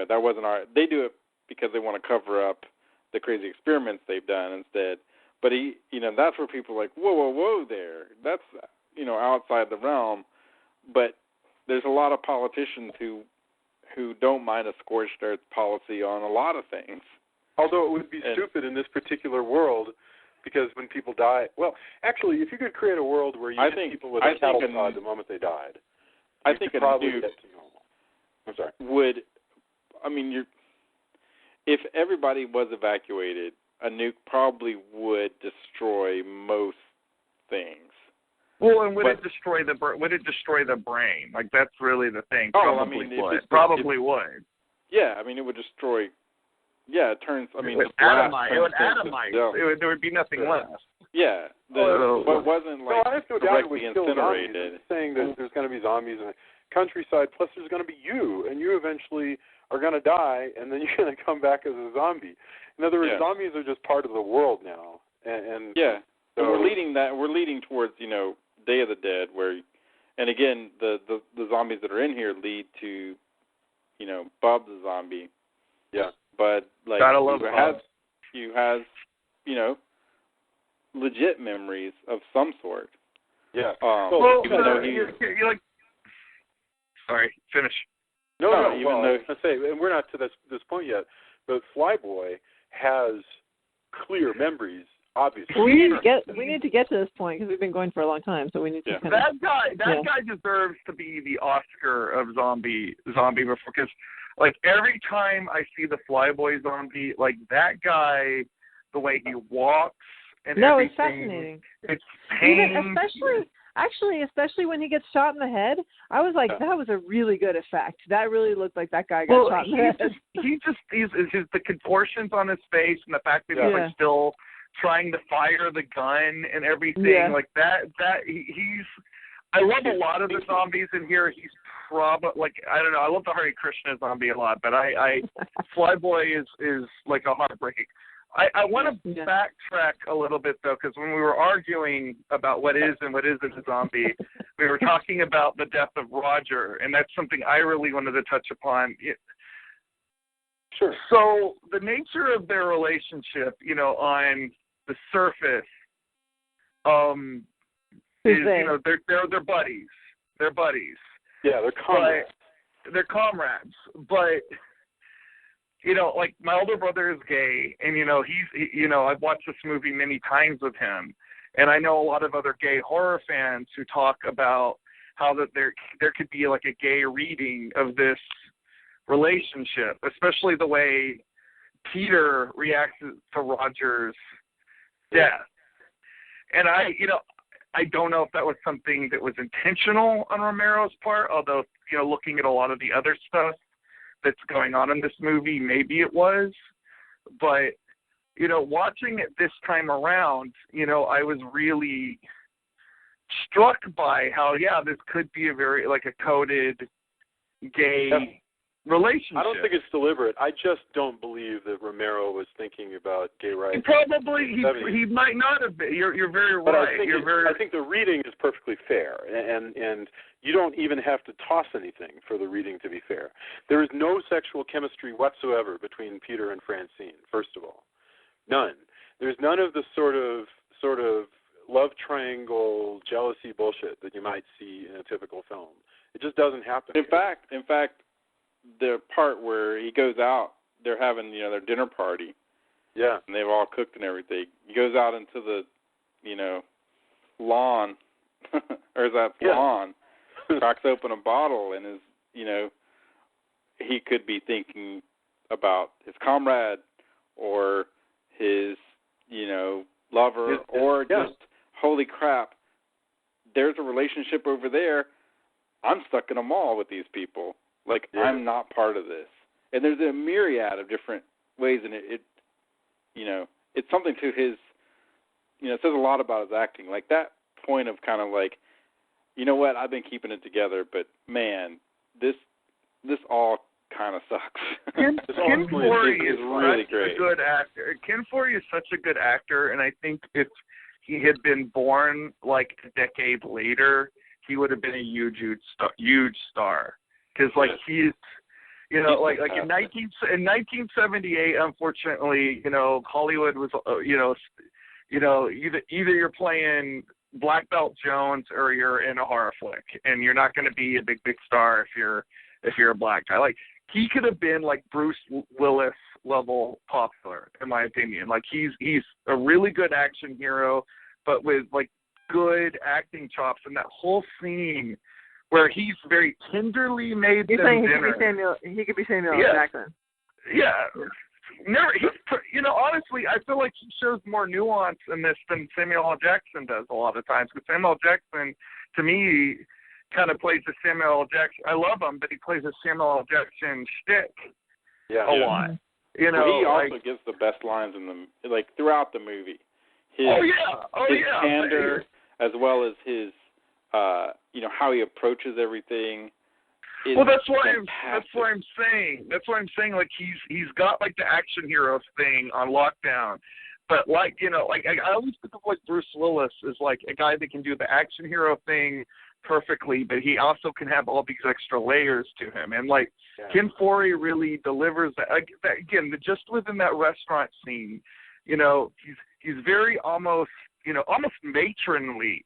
that wasn't they do it because they want to cover up the crazy experiments they've done instead. But that's where people are like, whoa there. That's, outside the realm. But there's a lot of politicians who don't mind a scorched earth policy on a lot of things. Although it would be stupid in this particular world, because when people die, well, actually, if you could create a world where you hit people with a cattle prod the moment they died, I think probably a nuke get to normal. I'm sorry. if everybody was evacuated, a nuke probably would destroy most things. Well, and would it destroy the brain? Like, that's really the thing. Probably would. Probably would. Yeah, I mean, it would destroy. Yeah, it turns. I mean, it would atomize. There would be nothing left. Yeah, what wasn't like directly incinerated. It's saying that there's going to be zombies in the countryside. Plus, there's going to be you, and you eventually are going to die, and then you're going to come back as a zombie. In other words, zombies are just part of the world now. And yeah, so we're leading towards Day of the Dead, where, and again, the zombies that are in here lead to, Bob the zombie. Yeah. But like you has legit memories of some sort. Yeah. Even though you're like, sorry, finish. No. I was going to say, and we're not to this point yet, but Flyboy has clear memories. Obviously, we need to get to this point because we've been going for a long time. So we need to. That guy deserves to be the Oscar of zombie before, because like every time I see the Flyboy zombie, like that guy, the way he walks and everything, it's fascinating. It's pain. Especially when he gets shot in the head, I was like, that was a really good effect. That really looked like that guy got shot in the head. He's the contortions on his face and the fact that he's like still trying to fire the gun and everything like that. I love a lot of the zombies in here. He's probably like, I don't know. I love the Hare Krishna zombie a lot, but Flyboy is like a heartbreak. I want to backtrack a little bit though, because when we were arguing about what is and what isn't a zombie, we were talking about the death of Roger, and that's something I really wanted to touch upon. Sure. So the nature of their relationship, on the surface, is they're buddies. They're buddies. Yeah, they're comrades. They're comrades, but like my older brother is gay, and I've watched this movie many times with him, and I know a lot of other gay horror fans who talk about how that there could be like a gay reading of this relationship, especially the way Peter reacts to Roger's death. And I don't know if that was something that was intentional on Romero's part, although, looking at a lot of the other stuff that's going on in this movie, maybe it was. But, watching it this time around, I was really struck by how, this could be a very, like, a coded gay relationship. I don't think it's deliberate. I just don't believe that Romero was thinking about gay rights. He might not have been. You're very right. I think the reading is perfectly fair, and you don't even have to toss anything for the reading to be fair. There is no sexual chemistry whatsoever between Peter and Francine. First of all, none. There's none of the sort of love triangle jealousy bullshit that you might see in a typical film. It just doesn't happen. In fact. The part where he goes out, they're having, their dinner party. Yeah. And they've all cooked and everything. He goes out into the, lawn, or is that lawn, cracks open a bottle and is, he could be thinking about his comrade or his, lover or just, holy crap, there's a relationship over there. I'm stuck in a mall with these people. Like, I'm not part of this. And there's a myriad of different ways, and it it's something to his, it says a lot about his acting. Like, that point of kind of like, you know what, I've been keeping it together, but, man, this all kind of sucks. Ken Foree is really great. A good actor. Ken Foree is such a good actor, and I think if he had been born, like, a decade later, he would have been a huge star. Because, like, he's, like in 1978, unfortunately, Hollywood was, either you're playing Black Belt Jones or you're in a horror flick, and you're not going to be a big star if you're a black guy. Like, he could have been like Bruce Willis level popular, in my opinion. Like, he's a really good action hero, but with like good acting chops, and that whole scene where he's very tenderly made them dinner. He could be Samuel L. Jackson. Yeah. never. Honestly, I feel like he shows more nuance in this than Samuel L. Jackson does a lot of times. Because Samuel L. Jackson, to me, kind of plays a Samuel L. Jackson. I love him, but he plays a Samuel L. Jackson shtick a lot. He also gives the best lines in throughout the movie. His candor, as well as his, how he approaches everything. Well, that's why I'm saying. Like he's got like the action hero thing on lockdown, but I always think of like Bruce Willis as like a guy that can do the action hero thing perfectly, but he also can have all these extra layers to him. And Ken Foree really delivers that. Again, just within that restaurant scene, he's very almost matronly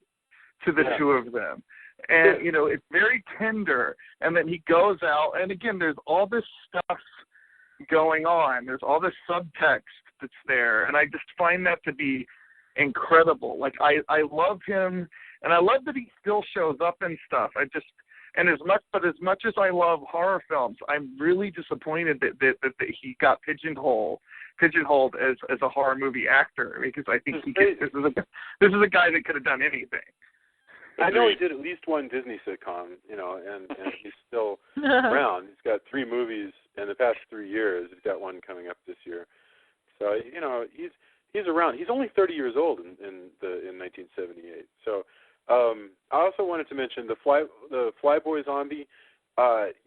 to the two of them. And, it's very tender. And then he goes out, and again, there's all this stuff going on. There's all this subtext that's there. And I just find that to be incredible. Like, I love him, and I love that he still shows up and stuff. As much as I love horror films, I'm really disappointed that he got pigeonholed as a horror movie actor, because I think this is a guy that could have done anything. I know he did at least one Disney sitcom, and he's still around. He's got 3 movies in the past 3 years. He's got one coming up this year. So, he's around. He's only 30 years old in 1978. So, I also wanted to mention the Flyboy zombie.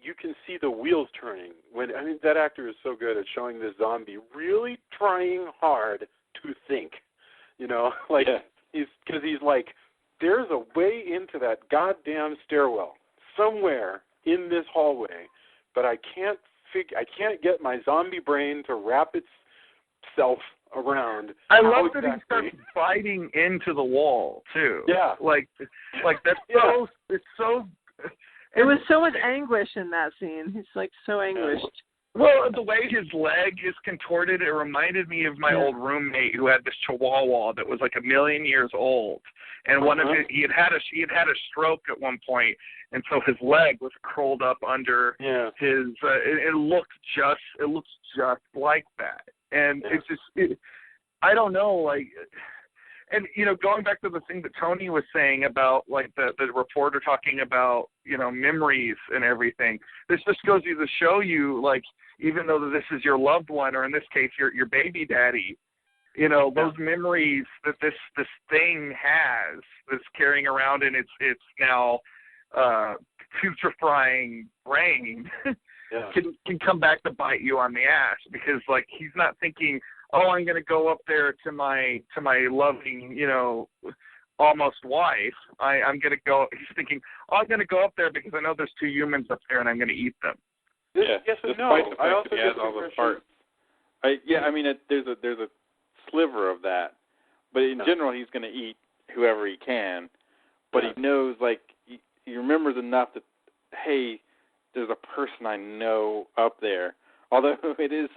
You can see the wheels turning that actor is so good at showing this zombie really trying hard to think. He's like, there's a way into that goddamn stairwell somewhere in this hallway, but I can't get my zombie brain to wrap itself around. I love that he starts biting into the wall too. Yeah, that's so. It's so. It was so much anguish in that scene. He's like so anguished. Well, the way his leg is contorted, it reminded me of my old roommate who had this Chihuahua that was like 1 million years old, and he had had a stroke at one point, and so his leg was curled up under his. It looked just like that, and it's just I don't know, and going back to the thing that Tony was saying about the reporter talking about memories and everything. This just goes to show you even though this is your loved one, or in this case your baby daddy, those memories that this thing has that's carrying around in its now putrefying brain can come back to bite you on the ass, because he's not thinking, oh, I'm going to go up there to my loving, almost wife. I'm going to go. He's thinking, oh, I'm going to go up there because I know there's 2 humans up there and I'm going to eat them. Yes and no. I also he has all the parts. There's a sliver of that, but in general, he's going to eat whoever he can. But he knows, he remembers enough that, hey, there's a person I know up there. Although it is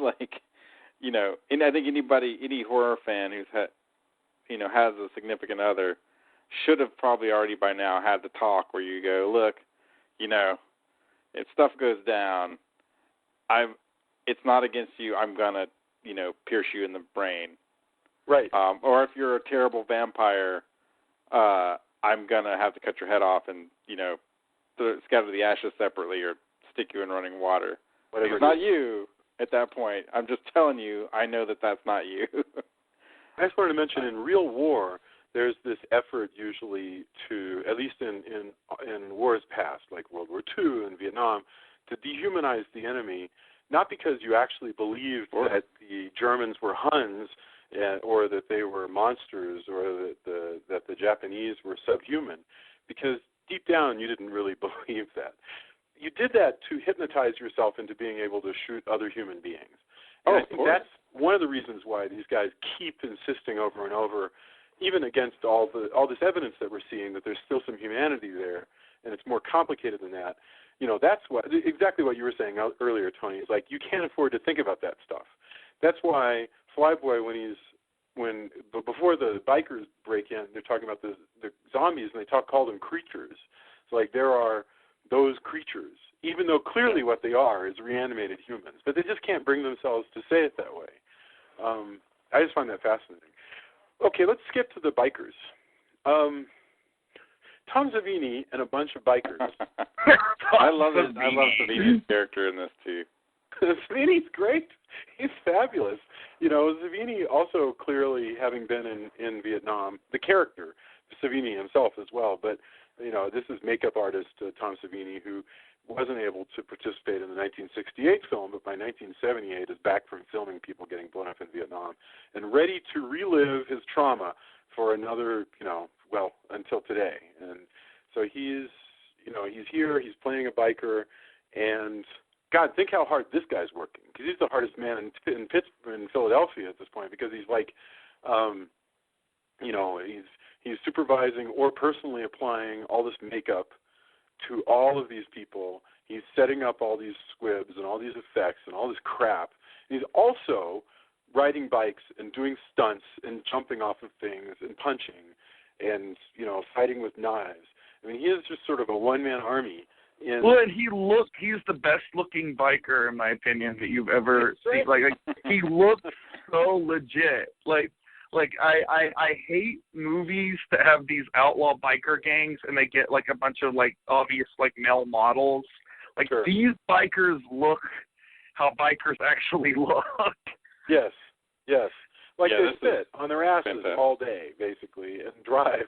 and I think any horror fan who's has a significant other should have probably already by now had the talk where you go, look, if stuff goes down, it's not against you. I'm gonna, pierce you in the brain. Right. Or if you're a terrible vampire, I'm gonna have to cut your head off and scatter the ashes separately or stick you in running water. Whatever. It's not you at that point. I'm just telling you, I know that that's not you. I just wanted to mention, in real war, there's this effort usually to, at least in wars past, like World War II and Vietnam, to dehumanize the enemy, not because you actually believed that the Germans were Huns or that they were monsters or that the Japanese were subhuman, because deep down you didn't really believe that. You did that to hypnotize yourself into being able to shoot other human beings. And I think that's one of the reasons why these guys keep insisting over and over, even against all this evidence that we're seeing, that there's still some humanity there, and it's more complicated than that. That's exactly what you were saying earlier, Tony. Is you can't afford to think about that stuff. That's why Flyboy, before the bikers break in, they're talking about the zombies, and they call them creatures. It's there are those creatures even though clearly what they are is reanimated humans. But they just can't bring themselves to say it that way. I just find that fascinating. Okay, let's skip to the bikers. Tom Savini and a bunch of bikers. I love Savini's character in this too. Savini's great. He's fabulous. Savini also clearly having been in Vietnam, the character, Savini himself as well, but, this is makeup artist Tom Savini, who wasn't able to participate in the 1968 film, but by 1978 is back from filming people getting blown up in Vietnam and ready to relive his trauma for another, until today. And so he's here, he's playing a biker, and God, think how hard this guy's working, because he's the hardest man in Philadelphia at this point, because he's like, he's supervising or personally applying all this makeup to all of these people. He's setting up all these squibs and all these effects and all this crap. And he's also riding bikes and doing stunts and jumping off of things and punching and, fighting with knives. I mean, he is just sort of a one-man army. And he's the best-looking biker, in my opinion, that you've ever seen. Like, he looks so legit. Like I hate movies that have these outlaw biker gangs and they get like a bunch of like obvious like male models. Like sure. These bikers look how bikers actually look. Yes. Like they sit on their asses fantastic. all day, basically, and drive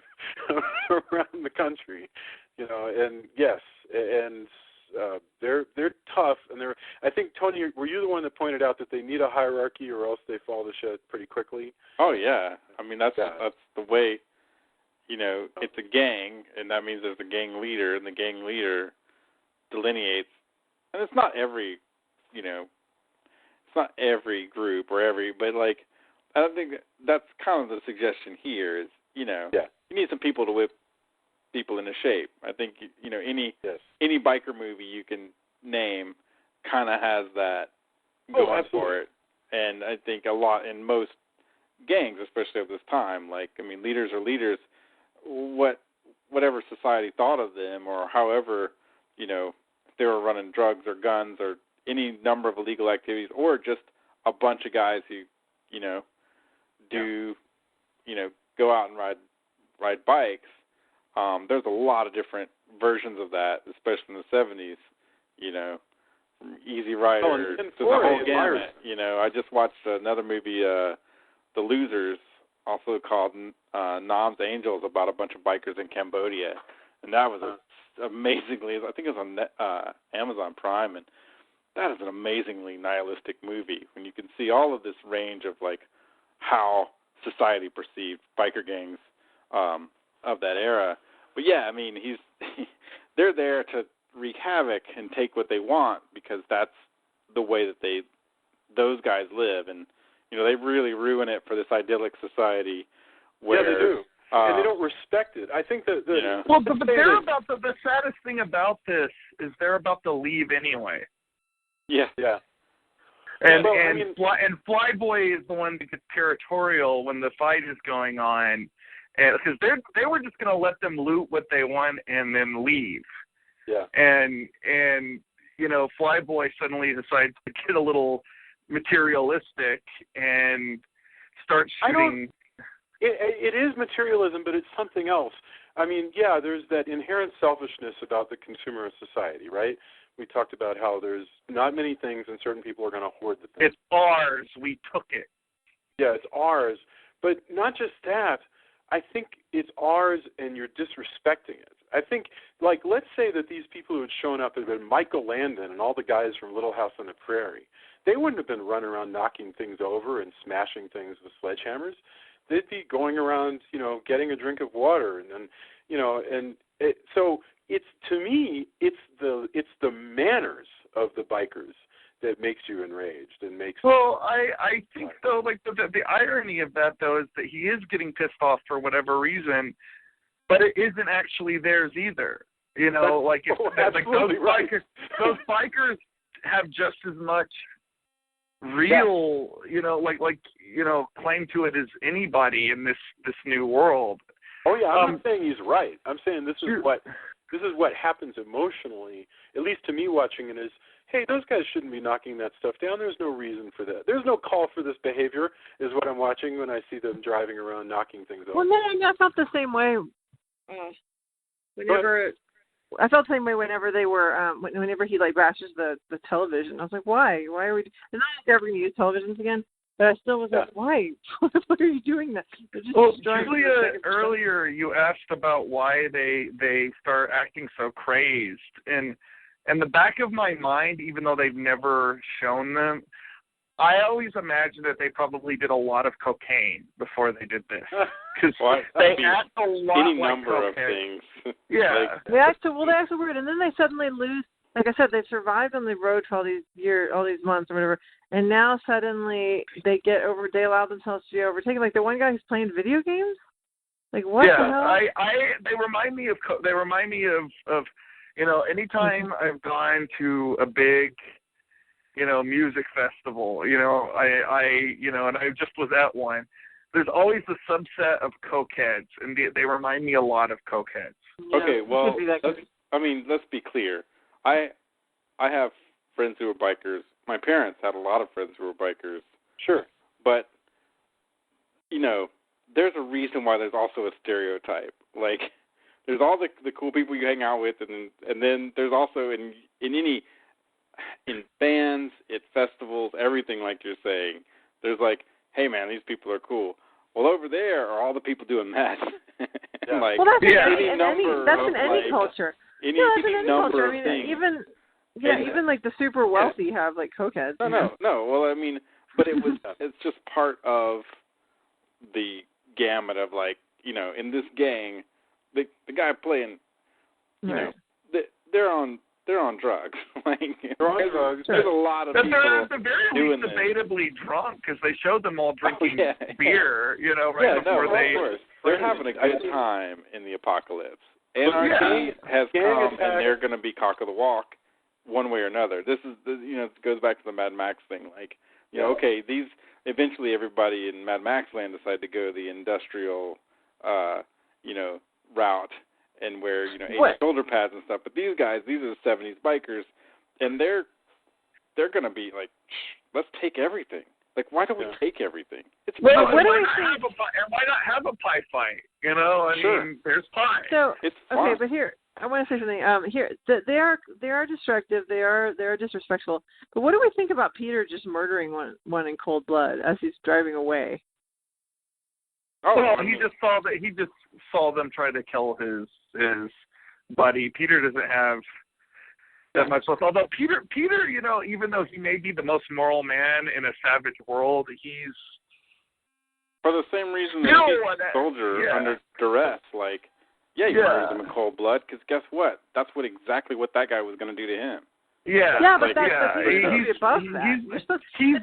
around the country, and yes, and they're tough, and I think, Tony, were you the one that pointed out that they need a hierarchy or else they fall to shit pretty quickly? Oh yeah, I mean that's the way, it's a gang, and that means there's a gang leader, and the gang leader delineates, and it's not every, it's not every group but like, I don't think that's kind of the suggestion here is, you need some people to whip people into shape. I think, any biker movie you can name kind of has that going for it. And I think a lot in most gangs, especially of this time, like, I mean, leaders are leaders, whatever society thought of them or however, if they were running drugs or guns or any number of illegal activities or just a bunch of guys who, go out and ride bikes. There's a lot of different versions of that, especially in the 70s, from Easy Rider to the whole gamut. I just watched another movie, The Losers, also called Nam's Angels, about a bunch of bikers in Cambodia. And that was amazingly, I think it was on Amazon Prime, and that is an amazingly nihilistic movie when you can see all of this range of, like, how society perceived biker gangs of that era. But yeah, I mean, they're there to wreak havoc and take what they want because that's the way that those guys live, and they really ruin it for this idyllic society where they do, and they don't respect it. I think that but they're about the saddest thing about this is they're about to leave anyway. Yeah. And Flyboy is the one that gets territorial when the fight is going on, because they were just going to let them loot what they want and then leave. Yeah. And Flyboy suddenly decides to get a little materialistic and start shooting. It is materialism, but it's something else. I mean, yeah, there's that inherent selfishness about the consumerist society, right? We talked about how there's not many things and certain people are going to hoard the things. It's ours. We took it. Yeah, it's ours. But not just that. I think it's ours and you're disrespecting it. I think, like, let's say that these people who had shown up had been Michael Landon and all the guys from Little House on the Prairie. They wouldn't have been running around knocking things over and smashing things with sledgehammers. They'd be going around, getting a drink of water and then, so it's, to me, it's the manners of the bikers that makes you enraged and makes. Well, I think though, like the irony of that though is that he is getting pissed off for whatever reason, but it isn't actually theirs either. Like those bikers have just as much real, claim to it as anybody in this new world. Oh yeah, I'm not saying he's right. I'm saying this is what this is what happens emotionally, at least to me watching it, is, hey, those guys shouldn't be knocking that stuff down. There's no reason for that. There's no call for this behavior, is what I'm watching when I see them driving around knocking things over. Well, no, I felt the same way. I felt the same way whenever they were, whenever he like bashes the television. I was like, why? Why are we? It's not like they're ever going to use televisions again. But I still was like, why? What are you doing that? Well, Julia, earlier you asked about why they start acting so crazed, and in the back of my mind, even though they've never shown them, I always imagined that they probably did a lot of cocaine before they did this, because they act a lot any like number cocaine. of things. Yeah, they act weird, and then they suddenly lose. Like I said, they've survived on the road for all these months or whatever, and now suddenly they allow themselves to be overtaken. Like the one guy who's playing video games. Like what the hell? They remind me of anytime I've gone to a big, music festival, and I just was at one. There's always a subset of cokeheads, and they remind me a lot of cokeheads. Yeah, okay, well, let's be clear. I have friends who are bikers. My parents had a lot of friends who were bikers. Sure. But, there's a reason why there's also a stereotype. Like, there's all the cool people you hang out with, and then there's also in bands, at festivals, everything like you're saying, there's like, hey man, these people are cool. Well, over there are all the people doing meth. Yeah. Like, well, that's in any culture. Any that's in any number culture. of things. Even like the super wealthy have like cokeheads. No. Well, I mean, but it's just part of the gamut of like, in this gang, the guy playing, they're on drugs. Like, they're on drugs. There's a lot of people they're at the very doing least this. debatably drunk, because they showed them all drinking beer, before they. Of course. They're having a good time in the apocalypse. Anarchy has come, and they're going to be cock of the walk, one way or another. This is, it goes back to the Mad Max thing. Like, okay, eventually everybody in Mad Max land decided to go the industrial, route, and wear, shoulder pads and stuff. But these guys, these are the 70s bikers, and they're going to be like, let's take everything. Like, why don't we take everything? It's why not have a pie fight? I mean, there's pie. So it's fun. Okay, but here I want to say something. They are destructive. They are disrespectful. But what do we think about Peter just murdering one in cold blood as he's driving away? He just saw them try to kill his buddy. Peter doesn't have that much left. Although Peter, even though he may be the most moral man in a savage world, he's for the same reason that he's a soldier under duress. Like, he murdered him in cold blood, because guess what? That's exactly what that guy was going to do to him. Yeah, but he's above that. He's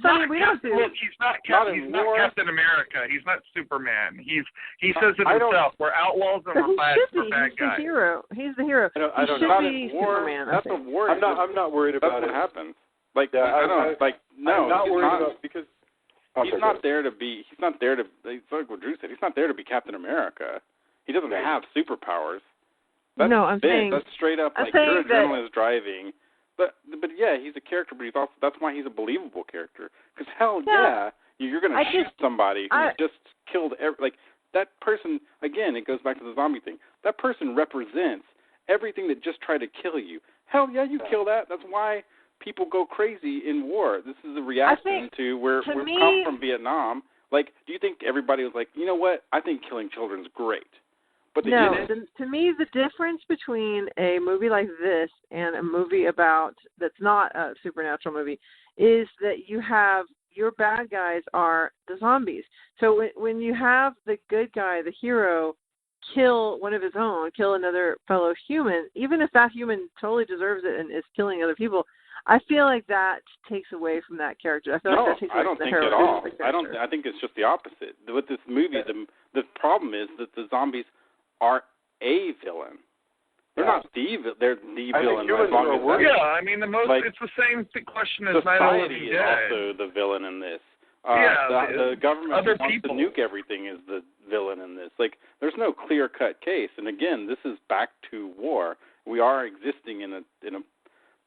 not Captain America. He's not Superman. He says it himself. We're outlaws and we're bad guys. He's the hero. I don't he know. should be Superman. That's a war. I'm not worried about it. That's what happens. Like, I'm not worried about because he's not there to be. He's not there to. It's like what Drew said. He's not there to be Captain America. He doesn't have superpowers. I'm saying that's straight up like your adrenaline is driving. But he's a character, but he's also, that's why he's a believable character. Because you're going to shoot somebody who just killed that person. Again, it goes back to the zombie thing. That person represents everything that just tried to kill you. Hell yeah, you kill that. That's why people go crazy in war. This is a reaction to where we come from Vietnam. Like, do you think everybody was like, you know what? I think killing children is great. But to me, the difference between a movie like this and a movie that's not a supernatural movie is that your bad guys are the zombies. So when you have the good guy, the hero, kill one of his own, kill another fellow human, even if that human totally deserves it and is killing other people, I feel like that takes away from that character. I feel like that takes away from the hero. I don't think at all. I think it's just the opposite. With this movie, the problem is that the zombies are a villain. They're not they're the villain. I mean, it's the same question as society is also the villain in this. The government wants to nuke everything is the villain in this. Like, there's no clear-cut case. And again, this is back to war. we are existing in a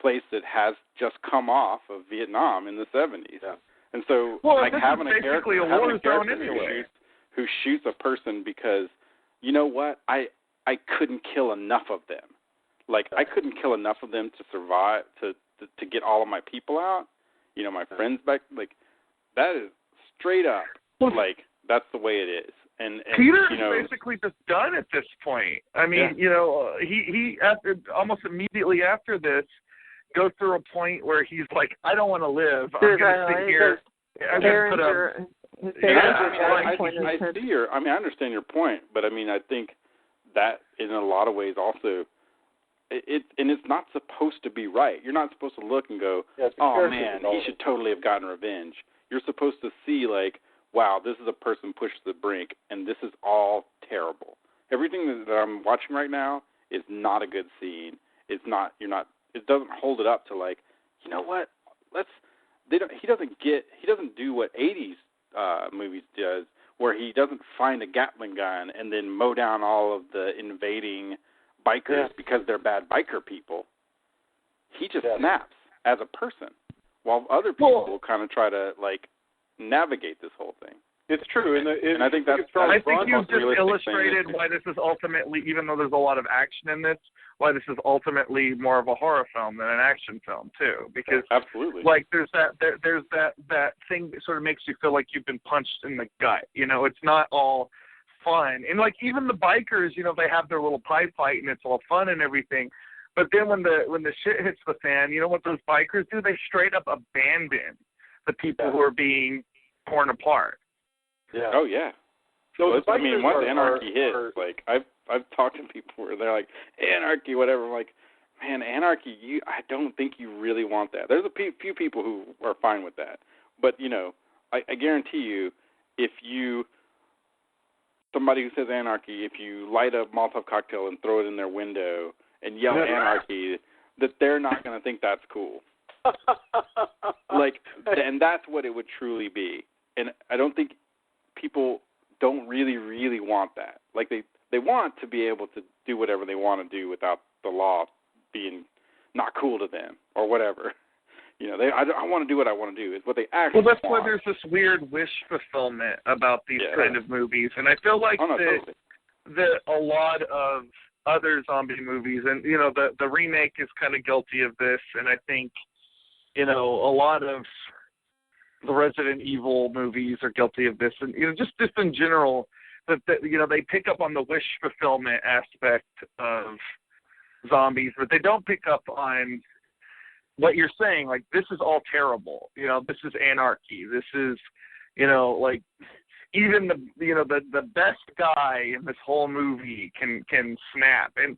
place that has just come off of Vietnam in the 70s. Yeah. And so, like having a character, anyway. who shoots a person because, you know what, I couldn't kill enough of them. Like, I couldn't kill enough of them to survive, to get all of my people out, my friends back. Like, that is straight up, like, that's the way it is. And Peter is basically just done at this point. I mean, he after, almost immediately after this, goes through a point where he's like, I don't want to live. I'm going to sit here. I'm going to put I understand your point, but I mean, I think that in a lot of ways also, it's not supposed to be right. You're not supposed to look and go, oh man, he should totally have gotten revenge. You're supposed to see like, wow, this is a person pushed to the brink, and this is all terrible. Everything that I'm watching right now is not a good scene. It doesn't hold it up to like, you know what? He doesn't do what 80s movies does, where he doesn't find a Gatling gun and then mow down all of the invading bikers because they're bad biker people. He just snaps as a person, while other people will kind of try to like navigate this whole thing. It's true, and I think I think you've just illustrated why this is ultimately, even though there's a lot of action in this, why this is ultimately more of a horror film than an action film too. Because absolutely, like there's that thing that sort of makes you feel like you've been punched in the gut. It's not all fun, and like even the bikers, they have their little pie fight and it's all fun and everything. But then when the shit hits the fan, you know what those bikers do? They straight up abandon the people who are being torn apart. Yeah. Oh yeah. So once anarchy hits, like I've talked to people where they're like, anarchy, whatever. I'm like, man, anarchy. I don't think you really want that. There's a few people who are fine with that, but I guarantee you, if somebody who says anarchy, if you light a Molotov cocktail and throw it in their window and yell anarchy, that they're not going to think that's cool. And that's what it would truly be. And I don't think people don't really want that. Like they want to be able to do whatever they want to do without the law being not cool to them or whatever. I want to do what I want to do. Is what they actually Well, that's want. why there's this weird wish fulfillment about these kind of movies, and I feel like that a lot of other zombie movies, and the remake is kind of guilty of this, and I think a lot of the Resident Evil movies are guilty of this, and just in general, that they pick up on the wish fulfillment aspect of zombies, but they don't pick up on what you're saying. Like, this is all terrible. This is anarchy. This is, like, even the best guy in this whole movie can snap, and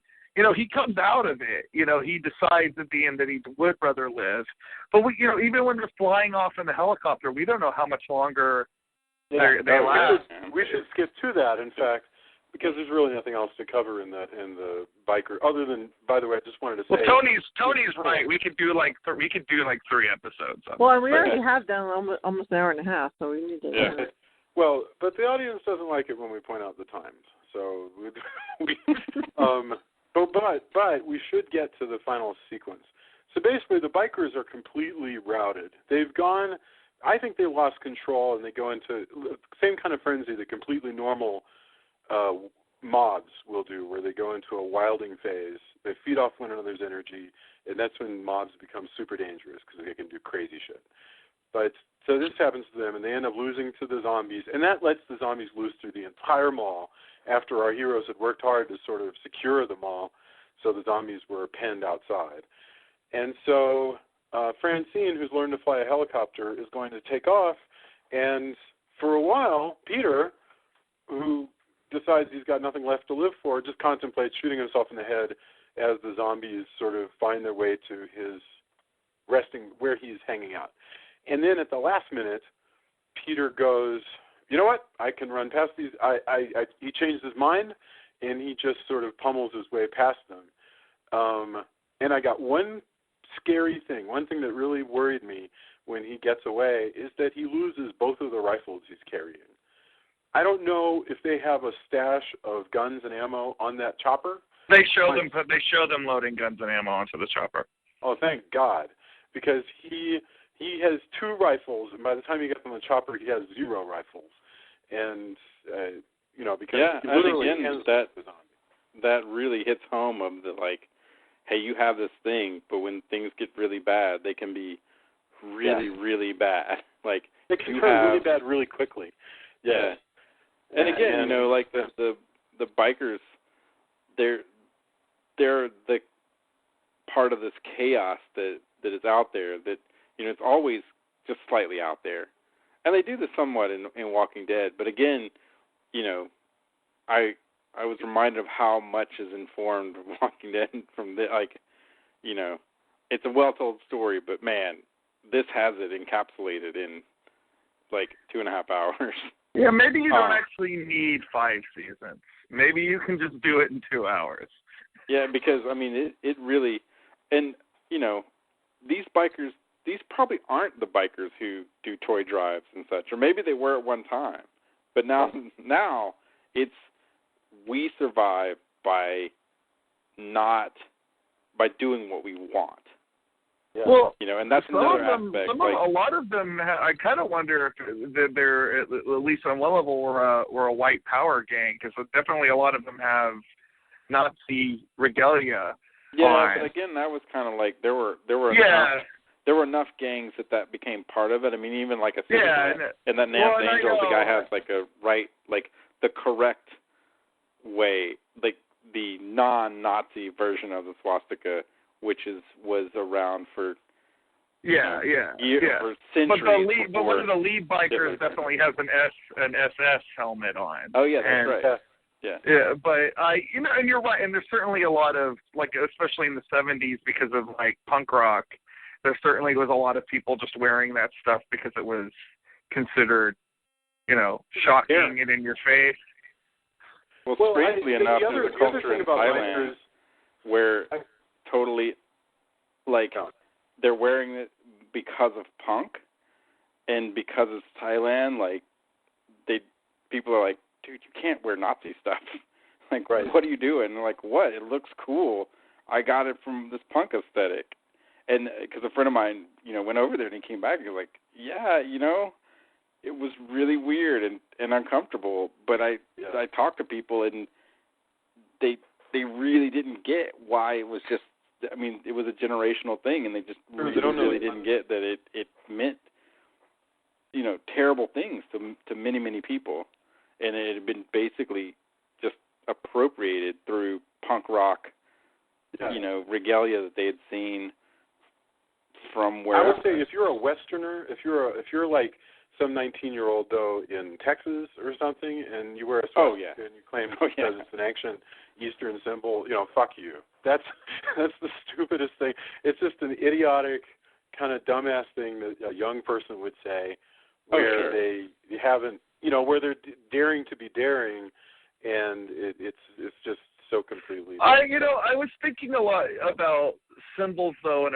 he comes out of it. He decides at the end that he would rather live. But even when they're flying off in the helicopter, we don't know how much longer they last. We should skip to that, in fact, because there's really nothing else to cover in the biker. Other than, by the way, I just wanted to say. Well, Tony's right. We could do like 3 episodes. Well, and we already have done almost an hour and a half, so we need to. Yeah. Well, but the audience doesn't like it when we point out the times, so But we should get to the final sequence. So basically, the bikers are completely routed. They've gone. I think they lost control, and they go into the same kind of frenzy that completely normal mobs will do, where they go into a wilding phase. They feed off one another's energy, and that's when mobs become super dangerous because they can do crazy shit. But so this happens to them, and they end up losing to the zombies, and that lets the zombies loose through the entire mall after our heroes had worked hard to sort of secure the mall, so the zombies were penned outside. And so Francine, who's learned to fly a helicopter, is going to take off, and for a while, Peter, who decides he's got nothing left to live for, just contemplates shooting himself in the head as the zombies sort of find their way to his resting, where he's hanging out. And then at the last minute, Peter goes, you know what, I can run past these. He changed his mind, and he just sort of pummels his way past them. And I got one scary thing, one thing that really worried me when he gets away, is that he loses both of the rifles he's carrying. I don't know if they have a stash of guns and ammo on that chopper, They show them loading guns and ammo onto the chopper. Oh, thank God, because he has 2 rifles, and by the time he gets on the chopper, he has 0 rifles, and because he literally hands the zombie. That really hits home of the hey, you have this thing, but when things get really bad, they can be really, really bad. They can turn really bad really quickly. Yeah. And again, the bikers, they're the part of this chaos that is out there that, it's always just slightly out there. And they do this somewhat in Walking Dead. But again, I was reminded of how much is informed Walking Dead from it's a well-told story, but man, this has it encapsulated in 2.5 hours. Yeah, maybe you don't actually need 5 seasons. Maybe you can just do it in 2 hours. Yeah, because, it really, and, these bikers, these probably aren't the bikers who do toy drives and such, or maybe they were at one time. But now it's, we survive by doing what we want. Yeah. Well, and that's another aspect. A lot of them, I kind of wonder if they're, at least on one level, were a white power gang, because definitely a lot of them have Nazi regalia. Yeah, but again, that was kind of there were enough gangs that became part of it. Even a and that Nance Angel, the guy has the correct way, the non-Nazi version of the swastika, which was around for for centuries. But one of the lead bikers definitely has an SS helmet on. Oh yeah, that's right. Yeah, but and you're right, and there's certainly a lot of especially in the 70s, because of punk rock, there certainly was a lot of people just wearing that stuff because it was considered, shocking and in your face. Well, strangely enough, there's a culture in Thailand where totally, they're wearing it because of punk, and because it's Thailand, people are dude, you can't wear Nazi stuff. What are you doing? And they're what? It looks cool. I got it from this punk aesthetic. And because a friend of mine, went over there and he came back and he was it was really weird and uncomfortable. But I talked to people and they really didn't get why it was just, it was a generational thing, and they just really didn't get that it meant, terrible things to many, many people. And it had been basically just appropriated through punk rock, regalia that they had seen from where. I would say if you're a Westerner, if you're some 19-year-old though in Texas or something, and you wear a swastika and you claim because it's an ancient Eastern symbol, fuck you. That's the stupidest thing. It's just an idiotic kind of dumbass thing that a young person would say, where they haven't. Where they're daring to be daring, and it's just so completely. I was thinking a lot about symbols though, and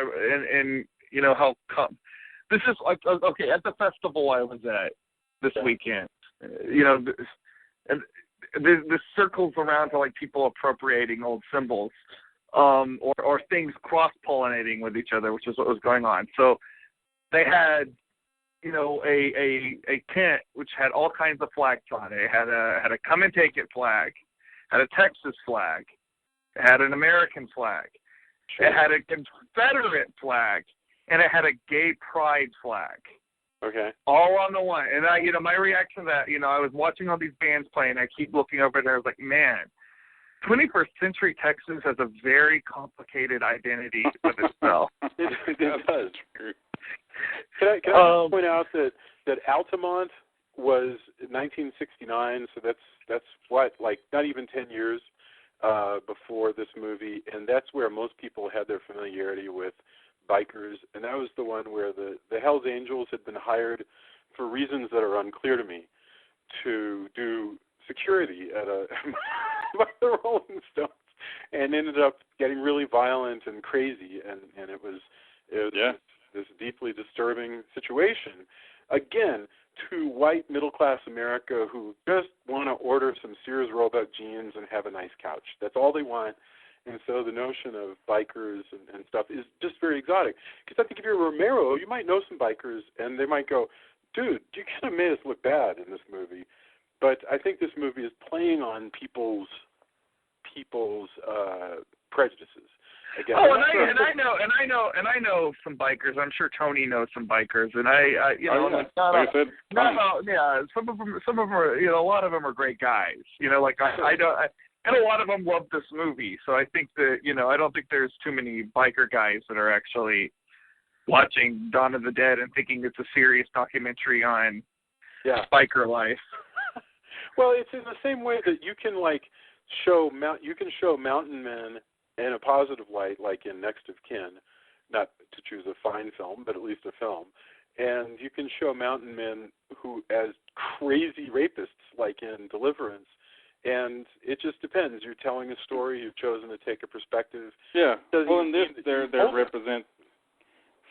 how this is okay at the festival I was at this weekend. And this circles around to people appropriating old symbols, or things cross-pollinating with each other, which is what was going on. So they had. A tent which had all kinds of flags on it. It had a come and take it flag, had a Texas flag, it had an American flag, it had a Confederate flag, and it had a gay pride flag. Okay. All on the one. And my reaction to that, I was watching all these bands play, and I keep looking over there. I was like, man, 21st century Texas has a very complicated identity with itself. It does. Can I just point out that Altamont was 1969, so that's not even 10 years before this movie, and that's where most people had their familiarity with bikers, and that was the one where the Hells Angels had been hired for reasons that are unclear to me to do security at by the Rolling Stones, and ended up getting really violent and crazy, and it was this deeply disturbing situation. Again, to white middle-class America who just want to order some Sears Roebuck jeans and have a nice couch. That's all they want. And so the notion of bikers and stuff is just very exotic. Because I think if you're Romero, you might know some bikers, and they might go, dude, you kind of made us look bad in this movie. But I think this movie is playing on people's prejudices. Again, I know some bikers. I'm sure Tony knows some bikers, and some of them are, a lot of them are great guys. And a lot of them love this movie. So I think that, I don't think there's too many biker guys that are actually watching Dawn of the Dead and thinking it's a serious documentary on biker life. Well, it's in the same way that you can show mountain men in a positive light, like in Next of Kin, not to choose a fine film, but at least a film. And you can show mountain men who as crazy rapists, like in Deliverance. And it just depends. You're telling a story. You've chosen to take a perspective. Yeah. Well, in this, they represent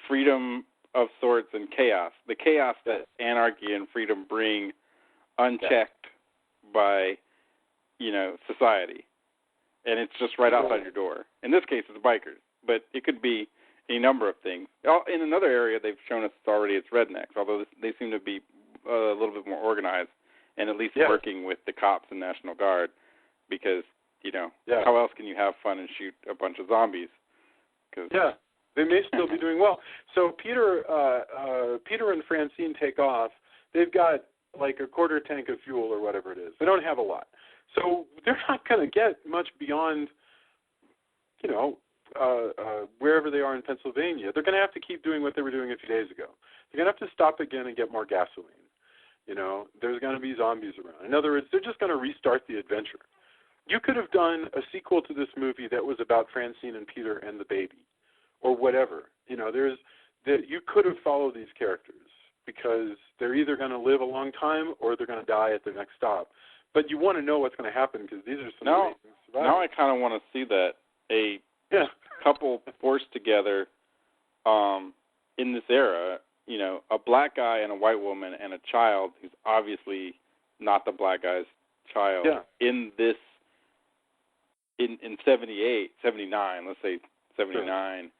freedom of sorts and chaos. The chaos that anarchy and freedom bring unchecked by, society. And it's just right outside your door. In this case, it's bikers. But it could be a number of things. In another area, they've shown us already it's rednecks, although they seem to be a little bit more organized and at least working with the cops and National Guard because, how else can you have fun and shoot a bunch of zombies? They may still be doing well. So Peter and Francine take off. They've got like a quarter tank of fuel or whatever it is. They don't have a lot. So they're not going to get much beyond, wherever they are in Pennsylvania. They're going to have to keep doing what they were doing a few days ago. They're going to have to stop again and get more gasoline. There's going to be zombies around. In other words, they're just going to restart the adventure. You could have done a sequel to this movie that was about Francine and Peter and the baby, or whatever. You could have followed these characters because they're either going to live a long time or they're going to die at the next stop. But you want to know what's going to happen because these are some amazing survivors. Now I kind of want to see that a couple forced together in this era, a black guy and a white woman and a child who's obviously not the black guy's child in this, in 78, 79, let's say 79,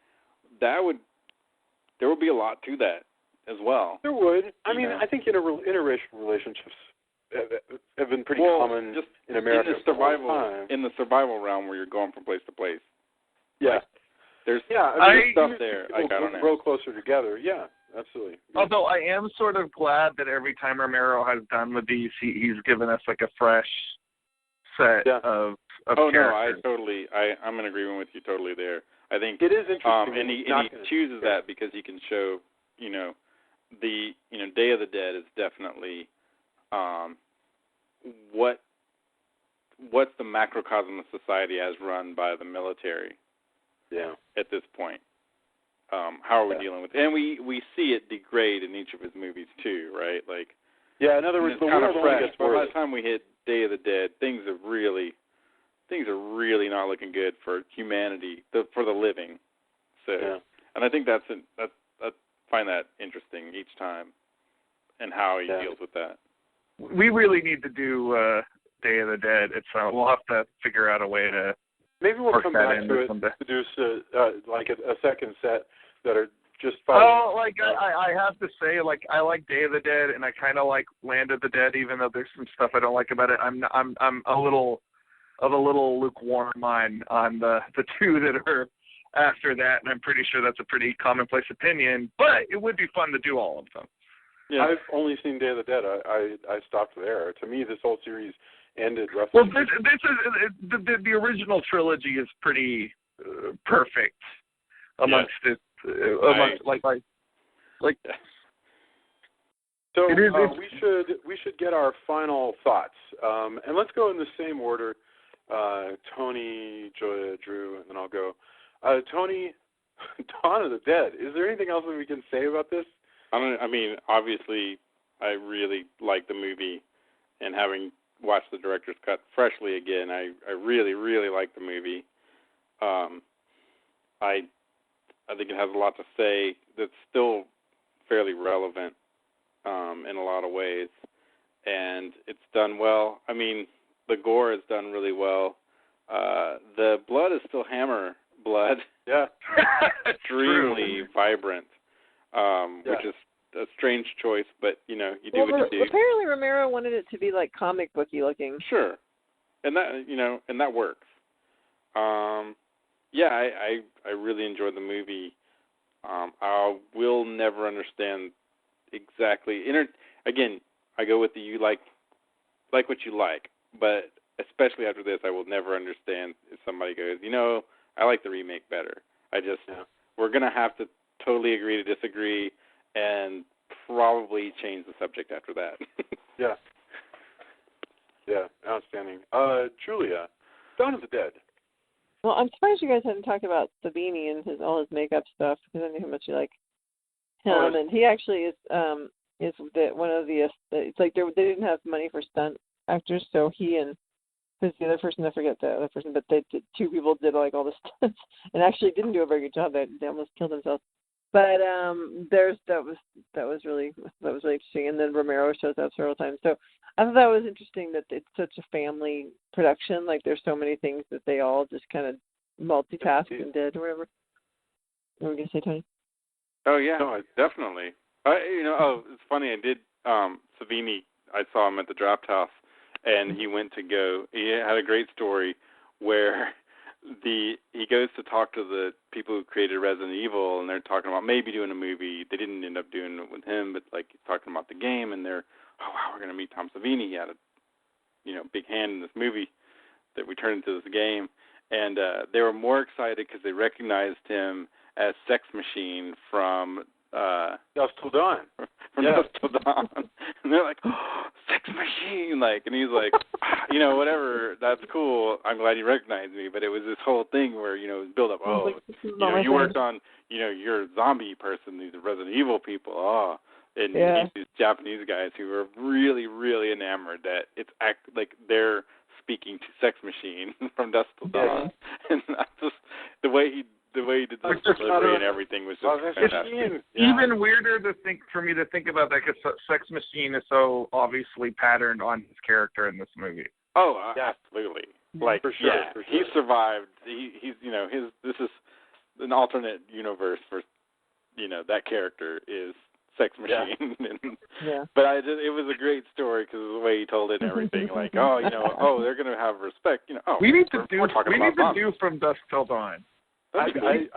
there would be a lot to that as well. There would. I mean, I think interracial relationships have been pretty common just in America in the survival realm where you're going from place to place. Yeah. There's stuff there. I don't know. Grow closer together. Yeah, absolutely. Although I am sort of glad that every time Romero has done with these, he's given us like a fresh set of characters. I'm in agreement with you totally there. I think it is interesting. And he chooses that because he can show, the Day of the Dead is definitely what's the macrocosm of society as run by the military. Yeah. At this point, how are we dealing with it? And we see it degrade in each of his movies too, right? Like, in other words, the kind world of fresh. gets But worse. by the time we hit Day of the Dead, things are really not looking good for humanity, for the living. So, and I think I find that interesting each time, and how he deals with that. We really need to do Day of the Dead. We'll have to figure out a way to. Maybe we'll come back to it, produce like a second set that are just fun. I have to say, I like Day of the Dead, and I kind of like Land of the Dead, even though there's some stuff I don't like about it. I'm a little lukewarm on the two that are after that, and I'm pretty sure that's a pretty commonplace opinion. But it would be fun to do all of them. Yeah. I've only seen Day of the Dead. I stopped there. To me, this whole series ended roughly. Well, this is the original trilogy is pretty perfect amongst it. So we should get our final thoughts, and let's go in the same order. Tony, Joya, Drew, and then I'll go. Tony, Dawn of the Dead. Is there anything else that we can say about this? I mean, obviously, I really like the movie, and having watched the director's cut freshly again, I really, really like the movie. I think it has a lot to say that's still fairly relevant in a lot of ways, and it's done well. I mean, the gore is done really well. the blood is still hammer blood. Yeah. Extremely vibrant, which is a strange choice, but, you know, you do what you do. Apparently Romero wanted it to be, like, comic booky looking. Sure. And that, you know, and that works. Yeah, I really enjoyed the movie. I will never understand exactly. Again, I go with the you like what you like, but especially after this, I will never understand if somebody goes, you know, I like the remake better. We're going to have to totally agree to disagree and probably change the subject after that. Yeah. Yeah, outstanding. Julia, Dawn of the Dead. Well, I'm surprised you guys hadn't talked about Savini and all his makeup stuff, because I knew how much you like him, and he actually is one of the. It's like they didn't have money for stunt actors, so he and who's the other person? I forget the other person, but two people did like all the stunts and actually didn't do a very good job. They almost killed themselves. But that was really interesting, and then Romero shows up several times. So I thought that was interesting that it's such a family production. Like there's so many things that they all just kind of multitasked and did or whatever. What were you gonna say, Tony? Oh yeah, no, definitely. It's funny. I did Savini. I saw him at the Draft House, and he went to go. He had a great story where he goes to talk to the people who created Resident Evil, and they're talking about maybe doing a movie. They didn't end up doing it with him, but like he's talking about the game, and they're, oh wow, we're gonna meet Tom Savini. He had a big hand in this movie that we turned into this game, and they were more excited because they recognized him as Sex Machine from Dusk Till Dawn. From Dusk Till Dawn. And they're like, oh, Sex Machine, like, and he's like, whatever, that's cool. I'm glad you recognized me. But it was this whole thing where, it was build up. Oh, you worked on, you're a zombie person. These are Resident Evil people. Oh, and these Japanese guys who were really, really enamored that it's like they're speaking to Sex Machine from Dusk Till Dawn. And that's just the way he did the delivery and everything was just fantastic. Even weirder for me to think about that because Sex Machine is so obviously patterned on his character in this movie. Oh, absolutely. Like, for sure, for sure. He survived. He's this is an alternate universe for, that character is Sex Machine. Yeah. But it was a great story because of the way he told it and everything. Like, they're going to have respect. We need to do From Dusk Till Dawn. I agree.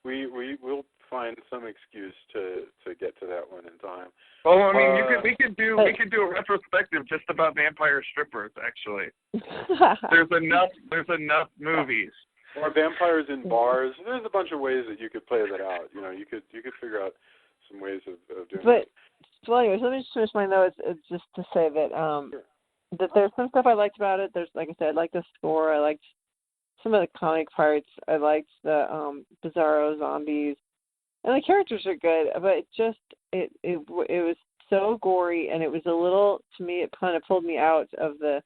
We will find some excuse to get to that one in time. Oh, I mean, we could do a retrospective just about vampire strippers. Actually, there's enough movies. Or vampires in bars. There's a bunch of ways that you could play that out. You could figure out some ways of doing it. Well, anyways, let me just finish my notes. It's just to say that that there's some stuff I liked about it. There's, like I said, I liked the score. I liked some of the comic parts. I liked the bizarro zombies, and the characters are good. But it was so gory, and it was a little, to me, it kind of pulled me out of the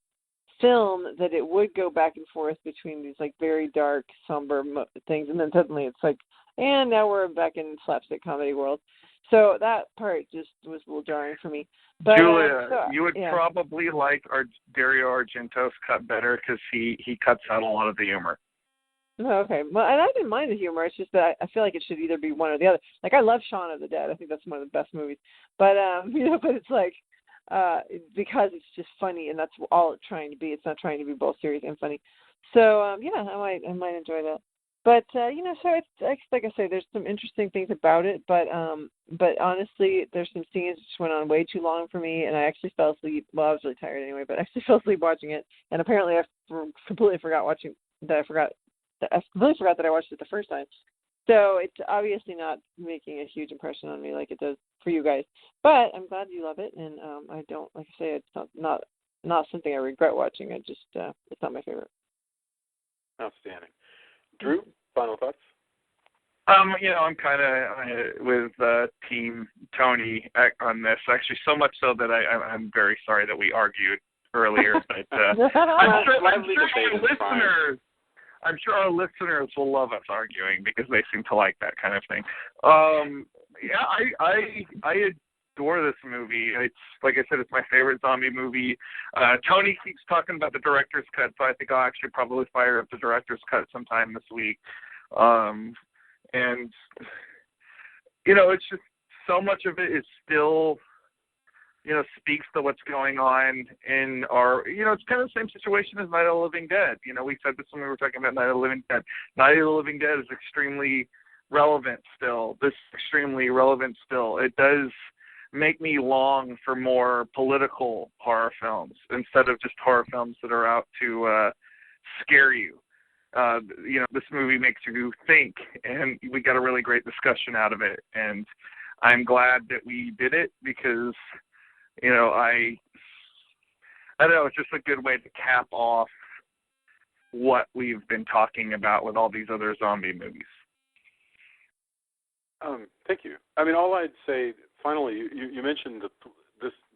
film that it would go back and forth between these like very dark, somber things, and then suddenly it's like, and now we're back in slapstick comedy world. So that part just was a little jarring for me. But, Julia, you would probably like our Dario Argento's cut better because he cuts out a lot of the humor. Oh, okay. Well, and I didn't mind the humor. It's just that I feel like it should either be one or the other. Like, I love Shaun of the Dead. I think that's one of the best movies. But, but it's like, because it's just funny, and that's all it's trying to be. It's not trying to be both serious and funny. So, I might enjoy that. But so it's like I say, there's some interesting things about it, but honestly, there's some scenes that just went on way too long for me, and I actually fell asleep. Well, I was really tired anyway, but I actually fell asleep watching it, and apparently I completely forgot that I watched it the first time. So it's obviously not making a huge impression on me like it does for you guys. But I'm glad you love it, and I don't, like I say, it's not something I regret watching. It's not my favorite. Outstanding. Drew, final thoughts? I'm kind of with Team Tony I'm sure that we argued earlier. But I'm sure our listeners will love us arguing because they seem to like that kind of thing. adore this movie. It's like I said, it's my favorite zombie movie. Tony keeps talking about the director's cut, so I think I'll actually probably fire up the director's cut sometime this week. And it's just so much of it is still, speaks to what's going on in our, it's kind of the same situation as Night of the Living Dead. We said this when we were talking about Night of the Living Dead. Night of the Living Dead is extremely relevant still. This is extremely relevant still. It does make me long for more political horror films instead of just horror films that are out to scare you. This movie makes you think, and we got a really great discussion out of it. And I'm glad that we did it because, I don't know, it's just a good way to cap off what we've been talking about with all these other zombie movies. Thank you. I mean, all I'd say, finally, you mentioned that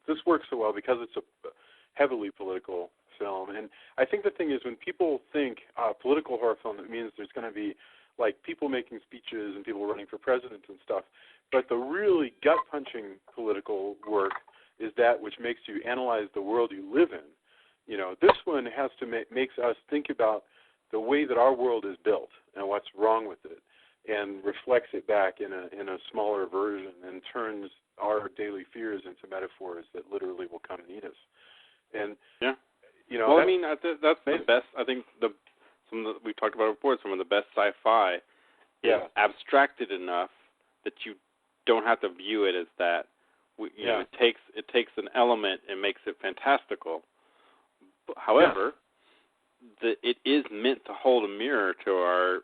this works so well because it's a heavily political film. And I think the thing is, when people think political horror film, it means there's going to be, like, people making speeches and people running for president and stuff. But the really gut-punching political work is that which makes you analyze the world you live in. This one has to makes us think about the way that our world is built and what's wrong with it, and reflects it back in a smaller version and turns our daily fears into metaphors that literally will come and eat us. And yeah, well, I mean, that's the best. I think we talked about it before. Some of the best sci-fi is abstracted enough that you don't have to view it as that. It takes an element and makes it fantastical. However, it is meant to hold a mirror to our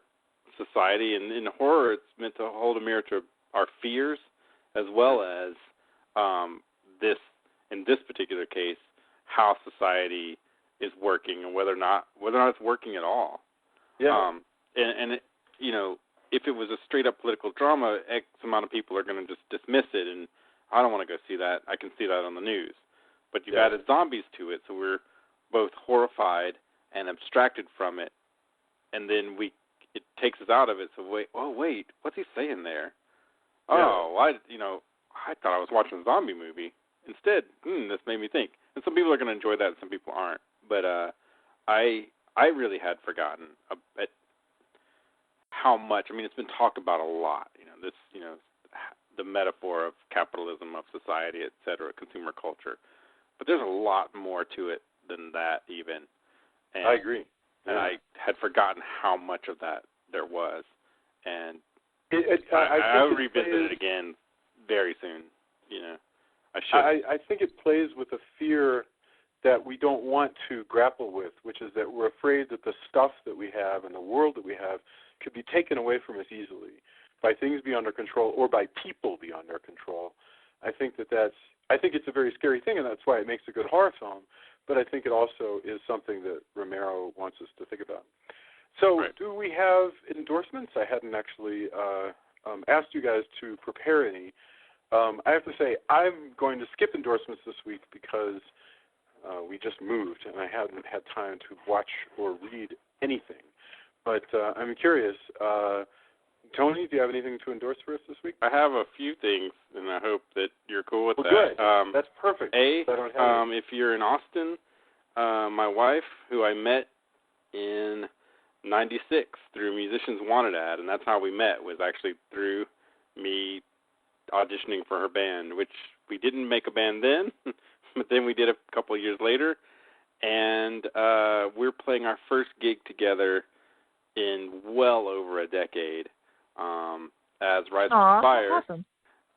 society, and in horror, it's meant to hold a mirror to our fears, as well as this, in this particular case, how society is working and whether or not it's working at all. Yeah. And if it was a straight up political drama, X amount of people are going to just dismiss it, and I don't want to go see that. I can see that on the news. But you've added zombies to it, so we're both horrified and abstracted from it, and then it takes us out of it. So wait, what's he saying there? Yeah. Oh, I thought I was watching a zombie movie. Instead, this made me think. And some people are going to enjoy that, and some people aren't. But I really had forgotten at how much. I mean, it's been talked about a lot. The metaphor of capitalism, of society, et cetera, consumer culture. But there's a lot more to it than that, even. And I agree. And I had forgotten how much of that there was. And I'll revisit it again very soon. I should. I think it plays with a fear that we don't want to grapple with, which is that we're afraid that the stuff that we have and the world that we have could be taken away from us easily by things beyond our control or by people beyond our control. I think it's a very scary thing, and that's why it makes a good horror film. But I think it also is something that Romero wants us to think about. So, Do we have endorsements? I hadn't actually asked you guys to prepare any. I have to say, I'm going to skip endorsements this week because we just moved, and I hadn't had time to watch or read anything. But I'm curious. Tony, do you have anything to endorse for us this week? I have a few things, and I hope that you're cool with that. Good. That's perfect. If you're in Austin, my wife, who I met in '96 through Musicians Wanted ad, and that's how we met, was actually through me auditioning for her band, which we didn't make a band then, but then we did a couple of years later, and we're playing our first gig together in well over a decade. As Rise of Fire. Awesome.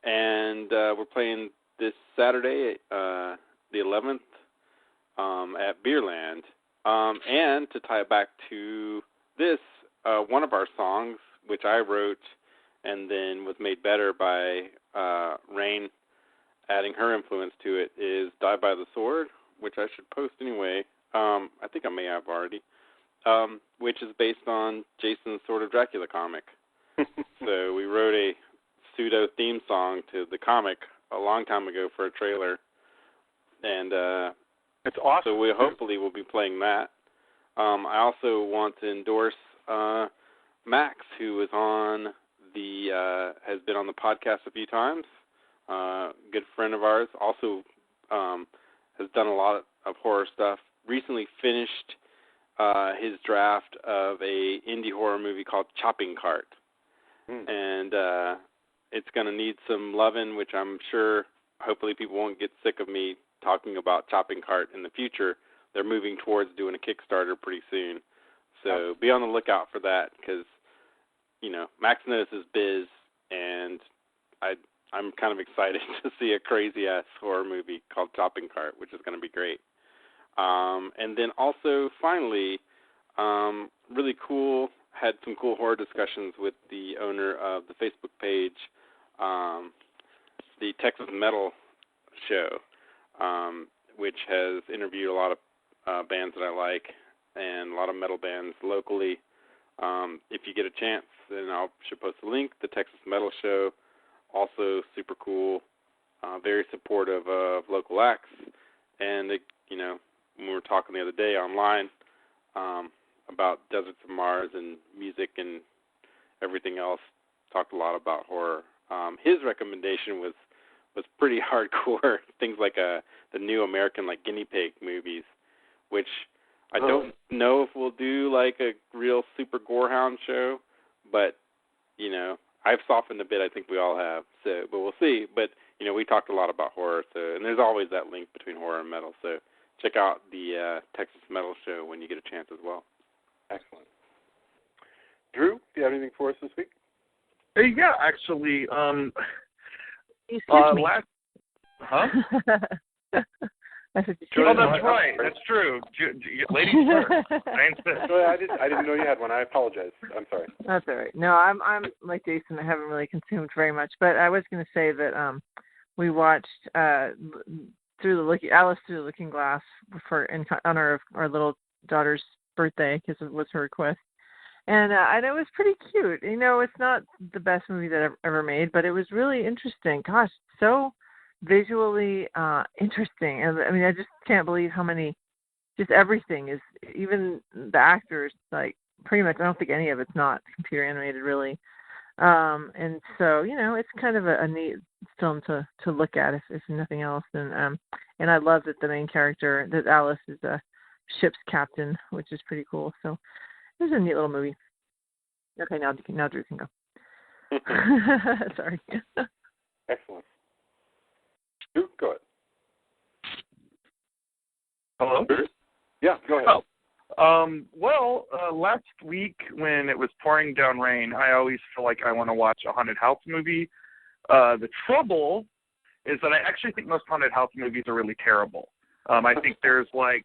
And we're playing this Saturday, the 11th, at Beerland. And to tie it back to this, one of our songs, which I wrote and then was made better by Rain adding her influence to it, is Die by the Sword, which I should post anyway. I think I may have already. Which is based on Jason's Sword of Dracula comic. So we wrote a pseudo theme song to the comic a long time ago for a trailer, and it's awesome. So we hopefully will be playing that. I also want to endorse Max, who is on has been on the podcast a few times. good friend of ours, also has done a lot of horror stuff. Recently finished his draft of a indie horror movie called Chopping Cart. And it's going to need some loving, which I'm sure hopefully people won't get sick of me talking about Chopping Cart in the future. They're moving towards doing a Kickstarter pretty soon. So be on the lookout for that because, you know, Max knows his biz, and I'm kind of excited to see a crazy-ass horror movie called Chopping Cart, which is going to be great. And then also, finally, really cool, had some cool horror discussions with the owner of the Facebook page, the Texas Metal Show, which has interviewed a lot of bands that I like and a lot of metal bands locally. If you get a chance, then I should post a link. The Texas Metal Show, also super cool, very supportive of local acts. And, you know, when we were talking the other day online about Deserts of Mars and music and everything else, talked a lot about horror. His recommendation was pretty hardcore, things like the new American like guinea pig movies, which I don't know if we'll do like a real super gorehound show, but, you know, I've softened a bit. I think we all have. So, but we'll see. But, you know, we talked a lot about horror, so, and there's always that link between horror and metal. So check out the Texas Metal Show when you get a chance as well. Excellent. Drew, do you have anything for us this week? Yeah, actually. Excuse me. Huh? I said, Oh, that's right. That's true. Ladies first. I insist. I didn't know you had one. I apologize. I'm sorry. That's all right. No, I'm like Jason. I haven't really consumed very much, but I was going to say that we watched Alice Through the Looking Glass in honor of our little daughter's birthday because it was her request, and it was pretty cute. You know, it's not the best movie that I've ever made, but it was really interesting. Gosh, so visually interesting, and I mean, I just can't believe how many, just everything is. Even the actors, like pretty much, I don't think any of it's not computer animated, really. And so, you know, it's kind of a neat film to look at if nothing else. And I love that the main character, that Alice, is a ship's captain, which is pretty cool. So it was a neat little movie. Okay, now Drew can go. Sorry. Excellent. Drew, go ahead. Hello? Yeah, go ahead. Last week when it was pouring down rain, I always feel like I want to watch a haunted house movie. The trouble is that I actually think most haunted house movies are really terrible. I think there's like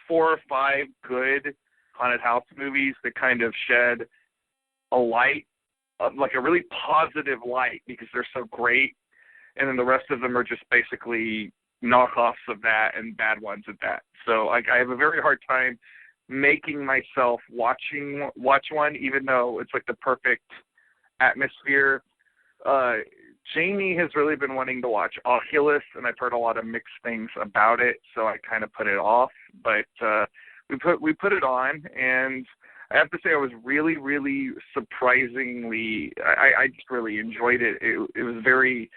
4 or 5 good haunted house movies that kind of shed a light, like a really positive light because they're so great. And then the rest of them are just basically knockoffs of that and bad ones at that. So I have a very hard time making myself watch one, even though it's like the perfect atmosphere. Jamie has really been wanting to watch Oculus, and I've heard a lot of mixed things about it, so I kind of put it off. But we put it on, and I have to say I was really, really surprisingly, I just really enjoyed it. It was very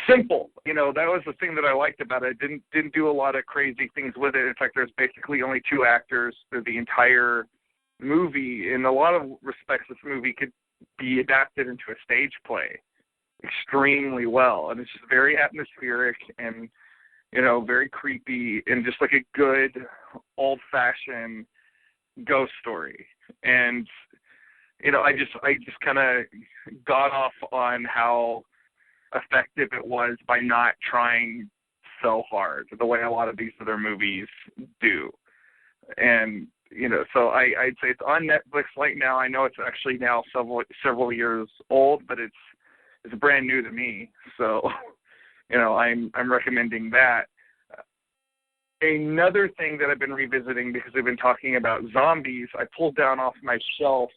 simple. You know, that was the thing that I liked about it. It didn't do a lot of crazy things with it. In fact, there's basically only 2 actors through the entire movie. In a lot of respects, this movie could be adapted into a stage play extremely well. And it's just very atmospheric and, you know, very creepy and just like a good old-fashioned ghost story. And, you know, I just kind of got off on how effective it was by not trying so hard the way a lot of these other movies do. And, you know, so I'd say it's on Netflix right now. I know it's actually now several years old, but it's brand new to me. So, you know, I'm recommending that. Another thing that I've been revisiting because we've been talking about zombies, I pulled down off my shelf,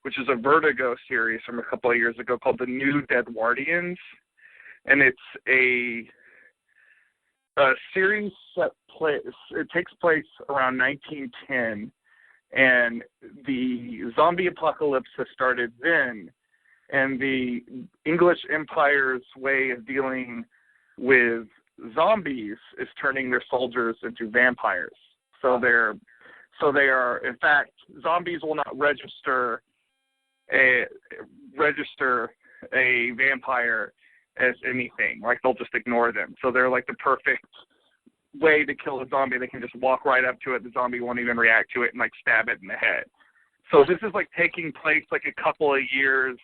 which is a Vertigo series from a couple of years ago called The New Deadwardians. And it's a series it takes place around 1910, and the zombie apocalypse has started then. And the English Empire's way of dealing with zombies is turning their soldiers into vampires. So they are, in fact, zombies will not register a vampire as anything. Like, they'll just ignore them. So they're like the perfect way to kill a zombie. They can just walk right up to it. The zombie won't even react to it and like stab it in the head. So this is like taking place like a couple of years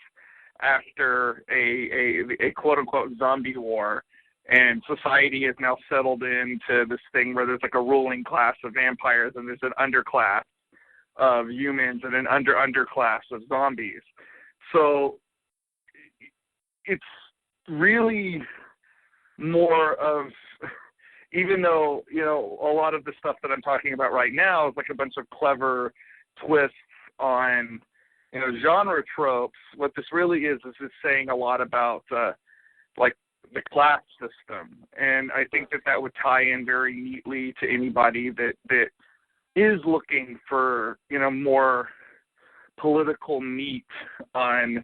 after a quote unquote zombie war, and society is now settled into this thing where there's like a ruling class of vampires and there's an underclass of humans and an underclass of zombies. So it's really more of, even though, you know, a lot of the stuff that I'm talking about right now is like a bunch of clever twists on, you know, genre tropes, what this really is it's saying a lot about like the class system. And I think that would tie in very neatly to anybody that is looking for, you know, more political meat on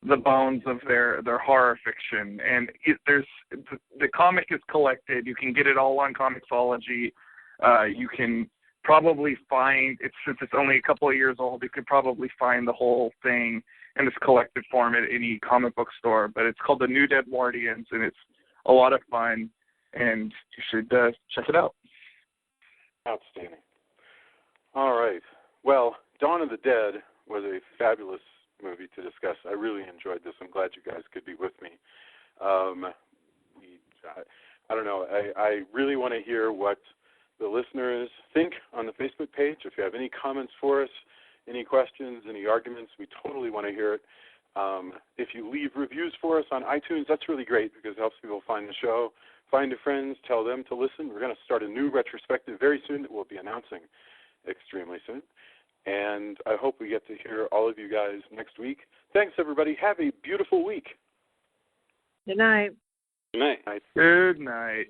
the bones of their horror fiction. And the comic is collected. You can get it all on Comixology. You can probably find, since it's only a couple of years old, you could probably find the whole thing in its collected form at any comic book store. But it's called The New Dead Guardians, and it's a lot of fun, and you should check it out. Outstanding. All right. Well, Dawn of the Dead was a fabulous movie to discuss. I really enjoyed this. I'm glad you guys could be with me. I don't know. I really want to hear what the listeners think on the Facebook page. If you have any comments for us, any questions, any arguments, we totally want to hear it. If you leave reviews for us on iTunes, that's really great because it helps people find the show, find your friends, tell them to listen. We're going to start a new retrospective very soon that we'll be announcing extremely soon. And I hope we get to hear all of you guys next week. Thanks, everybody. Have a beautiful week. Good night. Good night. Good night.